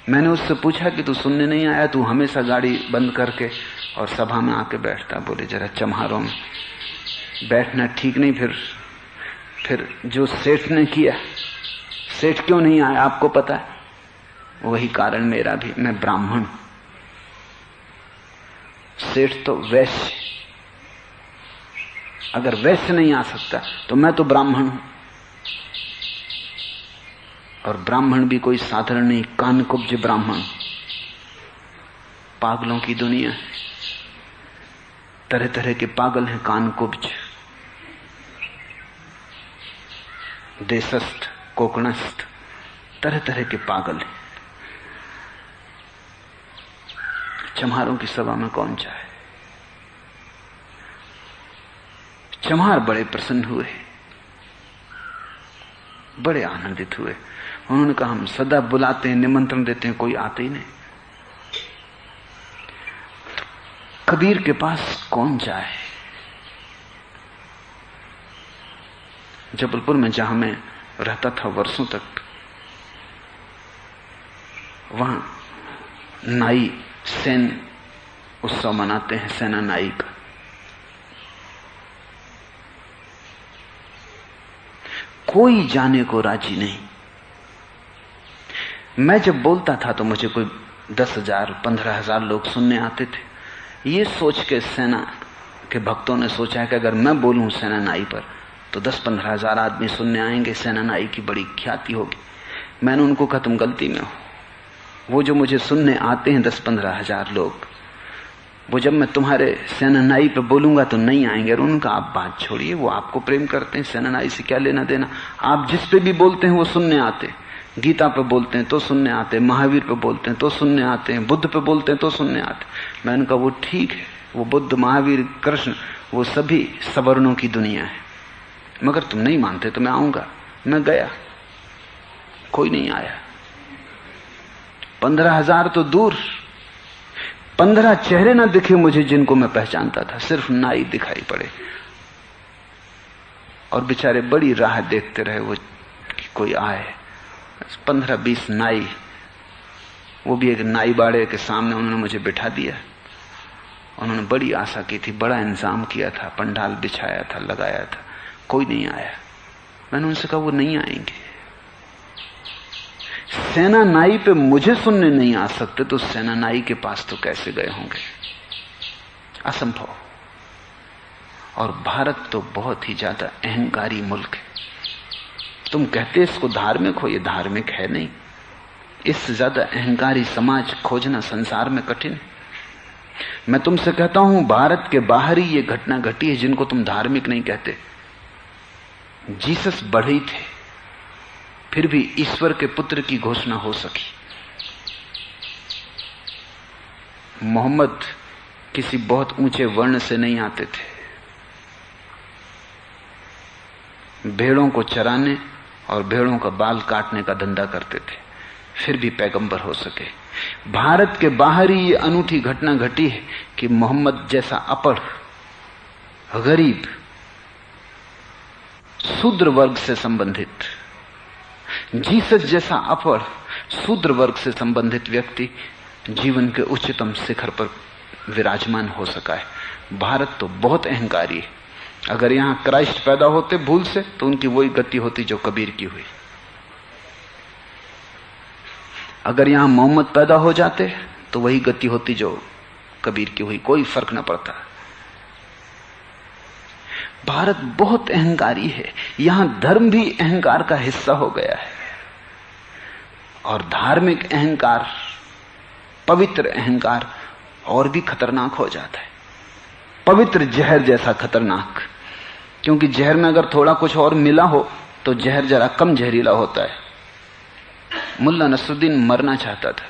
मैंने उससे पूछा कि तू सुनने नहीं आया? तू हमेशा गाड़ी बंद करके और सभा में आके बैठता। बोले जरा चम्हारों में बैठना ठीक नहीं। फिर जो सेठ ने किया, सेठ क्यों नहीं आया आपको पता है? वही कारण मेरा भी। मैं ब्राह्मण, सेठ तो वैश्य। अगर वैश्य नहीं आ सकता तो मैं तो ब्राह्मण हूं, और ब्राह्मण भी कोई साधारण नहीं, कानकुब्ज ब्राह्मण। पागलों की दुनिया, तरह तरह के पागल हैं, कानकुब्ज, देशस्थ, कोकणस्थ, तरह तरह के पागल हैं। चम्हारों की सभा में कौन चाहे? चम्हार बड़े प्रसन्न हुए, बड़े आनंदित हुए। उन्होंने कहा हम सदा बुलाते हैं, निमंत्रण देते हैं, कोई आते ही नहीं। तो कबीर के पास कौन जाए? जबलपुर में जहां मैं रहता था वर्षों तक, वहां नाई सेन उत्सव मनाते हैं, सेना नाई का। कोई जाने को राजी नहीं। मैं जब बोलता था तो मुझे कोई 10,000 15,000 लोग सुनने आते थे। ये सोच के सेना के भक्तों ने सोचा कि अगर मैं बोलूं सेना नाई पर तो 10-15,000 आदमी सुनने आएंगे, सेना नाई की बड़ी ख्याति होगी। मैंने उनको कहा तुम गलती में हो। वो जो मुझे सुनने आते हैं 10-15,000 लोग, वो जब मैं तुम्हारे सेना नाई पे बोलूंगा तो नहीं आएंगे। और उनका आप बात छोड़िए, वो आपको प्रेम करते हैं, सेना नाई से क्या लेना देना। आप जिस पे भी बोलते हैं वो सुनने आते हैं। गीता पे बोलते हैं तो सुनने आते हैं, महावीर पे बोलते हैं तो सुनने आते हैं, बुद्ध पे बोलते हैं तो सुनने आते हैं। मैंने कहा वो ठीक है, वो बुद्ध महावीर कृष्ण वो सभी सवर्णों की दुनिया है, मगर तुम नहीं मानते तो मैं आऊंगा। मैं गया, कोई नहीं आया। 15,000 तो दूर, 15 चेहरे ना दिखे मुझे जिनको मैं पहचानता था, सिर्फ नाई दिखाई पड़े। और बेचारे बड़ी राह देखते रहे वो कि कोई आए। 15-20 नाई, वो भी एक नाई बाड़े के सामने उन्होंने मुझे बिठा दिया। उन्होंने बड़ी आशा की थी, बड़ा इंतजाम किया था, पंडाल बिछाया था, लगाया था, कोई नहीं आया। मैंने उनसे कहा वो नहीं आएंगे। सेना नाई पे मुझे सुनने नहीं आ सकते तो सेना नाई के पास तो कैसे गए होंगे? असंभव। और भारत तो बहुत ही ज्यादा अहंकारी मुल्क है। तुम कहते इसको धार्मिक हो, ये धार्मिक है नहीं। इससे ज्यादा अहंकारी समाज खोजना संसार में कठिन है। मैं तुमसे कहता हूं भारत के बाहर ही ये घटना घटी है जिनको तुम धार्मिक नहीं कहते। जीसस बढ़े थे, फिर भी ईश्वर के पुत्र की घोषणा हो सकी। मोहम्मद किसी बहुत ऊंचे वर्ण से नहीं आते थे, भेड़ों को चराने और भेड़ों का बाल काटने का धंधा करते थे, फिर भी पैगंबर हो सके। भारत के बाहर ही ये अनूठी घटना घटी है कि मोहम्मद जैसा अपढ़, गरीब, शूद्र वर्ग से संबंधित, जीसस जैसा अपढ़, शूद्र वर्ग से संबंधित व्यक्ति जीवन के उच्चतम शिखर पर विराजमान हो सका है। भारत तो बहुत अहंकारी है। अगर यहां क्राइस्ट पैदा होते भूल से तो उनकी वही गति होती जो कबीर की हुई। अगर यहां मोहम्मद पैदा हो जाते तो वही गति होती जो कबीर की हुई, कोई फर्क न पड़ता। भारत बहुत अहंकारी है। यहां धर्म भी अहंकार का हिस्सा हो गया है। और धार्मिक अहंकार, पवित्र अहंकार और भी खतरनाक हो जाता है। पवित्र जहर जैसा खतरनाक, क्योंकि जहर में अगर थोड़ा कुछ और मिला हो तो जहर जरा कम जहरीला होता है। मुल्ला नसरुद्दीन मरना चाहता था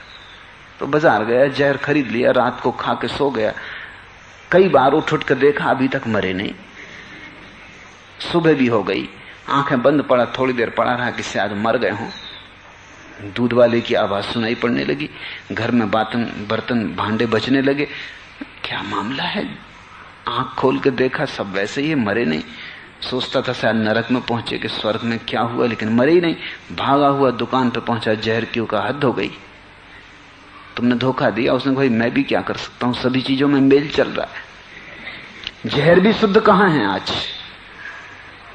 तो बाजार गया, जहर खरीद लिया, रात को खा के सो गया। कई बार उठ उठ कर देखा, अभी तक मरे नहीं। सुबह भी हो गई, आंखें बंद पड़ा, थोड़ी देर पड़ा रहा कि शायद मर गए हों। दूध वाले की आवाज सुनाई पड़ने लगी, घर में बर्तन भांडे बजने लगे। क्या मामला है? आंख खोल के देखा, सब वैसे ही मरे नहीं। सोचता था शायद नरक में पहुंचे कि स्वर्ग में क्या हुआ, लेकिन मरे ही नहीं। भागा हुआ दुकान पे पहुंचा, जहर क्यों का हद हो गई, तुमने धोखा दिया। उसने कहा भाई मैं भी क्या कर सकता हूं, सभी चीजों में मेल चल रहा है। जहर भी शुद्ध कहां है आज?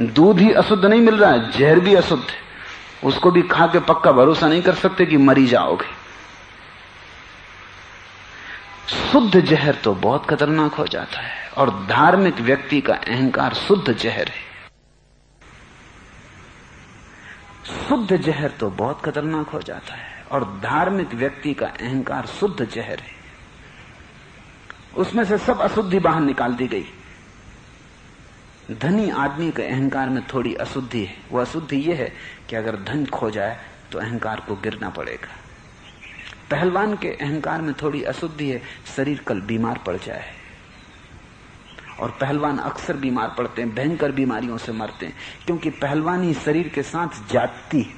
दूध ही अशुद्ध नहीं मिल रहा है, जहर भी अशुद्ध है। उसको भी खा के पक्का भरोसा नहीं कर सकते कि मरी जाओगे। शुद्ध जहर तो बहुत खतरनाक हो जाता है। और धार्मिक व्यक्ति का अहंकार शुद्ध जहर है। शुद्ध जहर तो बहुत खतरनाक हो जाता है और धार्मिक व्यक्ति का अहंकार शुद्ध जहर है। उसमें से सब अशुद्धि बाहर निकाल दी गई। धनी आदमी के अहंकार में थोड़ी अशुद्धि है। वो अशुद्धि ये है कि अगर धन खो जाए तो अहंकार को गिरना पड़ेगा। पहलवान के अहंकार में थोड़ी अशुद्धि है, शरीर कल बीमार पड़ जाए। और पहलवान अक्सर बीमार पड़ते हैं, भयंकर बीमारियों से मरते हैं, क्योंकि पहलवानी शरीर के साथ जाती है।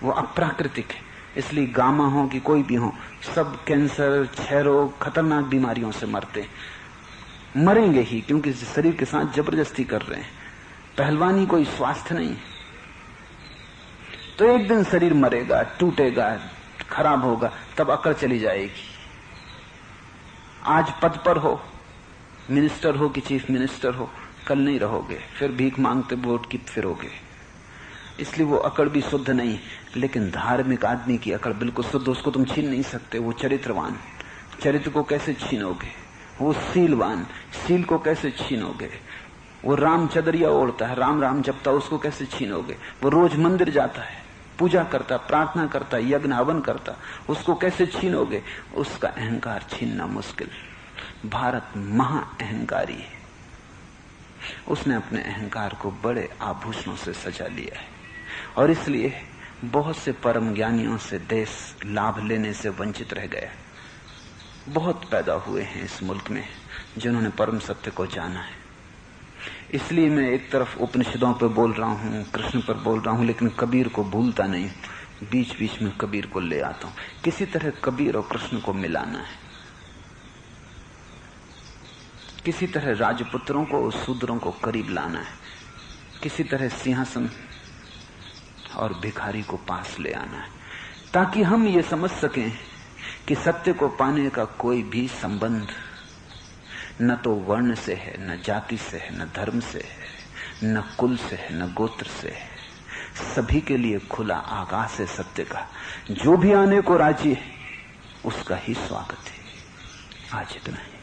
वो अप्राकृतिक है। इसलिए गामा हो कि कोई भी हो, सब कैंसर, क्षय रोग, खतरनाक बीमारियों से मरते, मरेंगे ही, क्योंकि शरीर के साथ जबरदस्ती कर रहे हैं। पहलवानी कोई स्वास्थ्य नहीं, तो एक दिन शरीर मरेगा, टूटेगा, खराब होगा, तब अकड़ चली जाएगी। आज पद पर हो, मिनिस्टर हो कि चीफ मिनिस्टर हो, कल नहीं रहोगे, फिर भीख मांगते वोट की फिरोगे। इसलिए वो अकड़ भी शुद्ध नहीं। लेकिन धार्मिक आदमी की अकड़ बिल्कुल शुद्ध, उसको तुम छीन नहीं सकते। वो चरित्रवान, चरित्र को कैसे छीनोगे? वो सीलवान, सील को कैसे छीनोगे? वो राम चदरिया ओढ़ता है, राम राम जपता, उसको कैसे छीनोगे? वो रोज मंदिर जाता है, पूजा करता, प्रार्थना करता, यज्ञ हवन करता, उसको कैसे छीनोगे? उसका अहंकार छीनना मुश्किल। भारत महा अहंकारी है, उसने अपने अहंकार को बड़े आभूषणों से सजा लिया है, और इसलिए बहुत से परम ज्ञानियों से देश लाभ लेने से वंचित रह गया। बहुत पैदा हुए हैं इस मुल्क में जिन्होंने परम सत्य को जाना है। इसलिए मैं एक तरफ उपनिषदों पर बोल रहा हूं, कृष्ण पर बोल रहा हूं, लेकिन कबीर को भूलता नहीं। बीच बीच में कबीर को ले आता हूं। किसी तरह कबीर और कृष्ण को मिलाना है, किसी तरह राजपुत्रों को और शूद्रों को करीब लाना है, किसी तरह सिंहासन और भिखारी को पास ले आना है, ताकि हम ये समझ सकें कि सत्य को पाने का कोई भी संबंध न तो वर्ण से है, न जाति से है, न धर्म से है, न कुल से है, न गोत्र से है। सभी के लिए खुला आकाश है सत्य का। जो भी आने को राजी है उसका ही स्वागत है। आज इतना ही।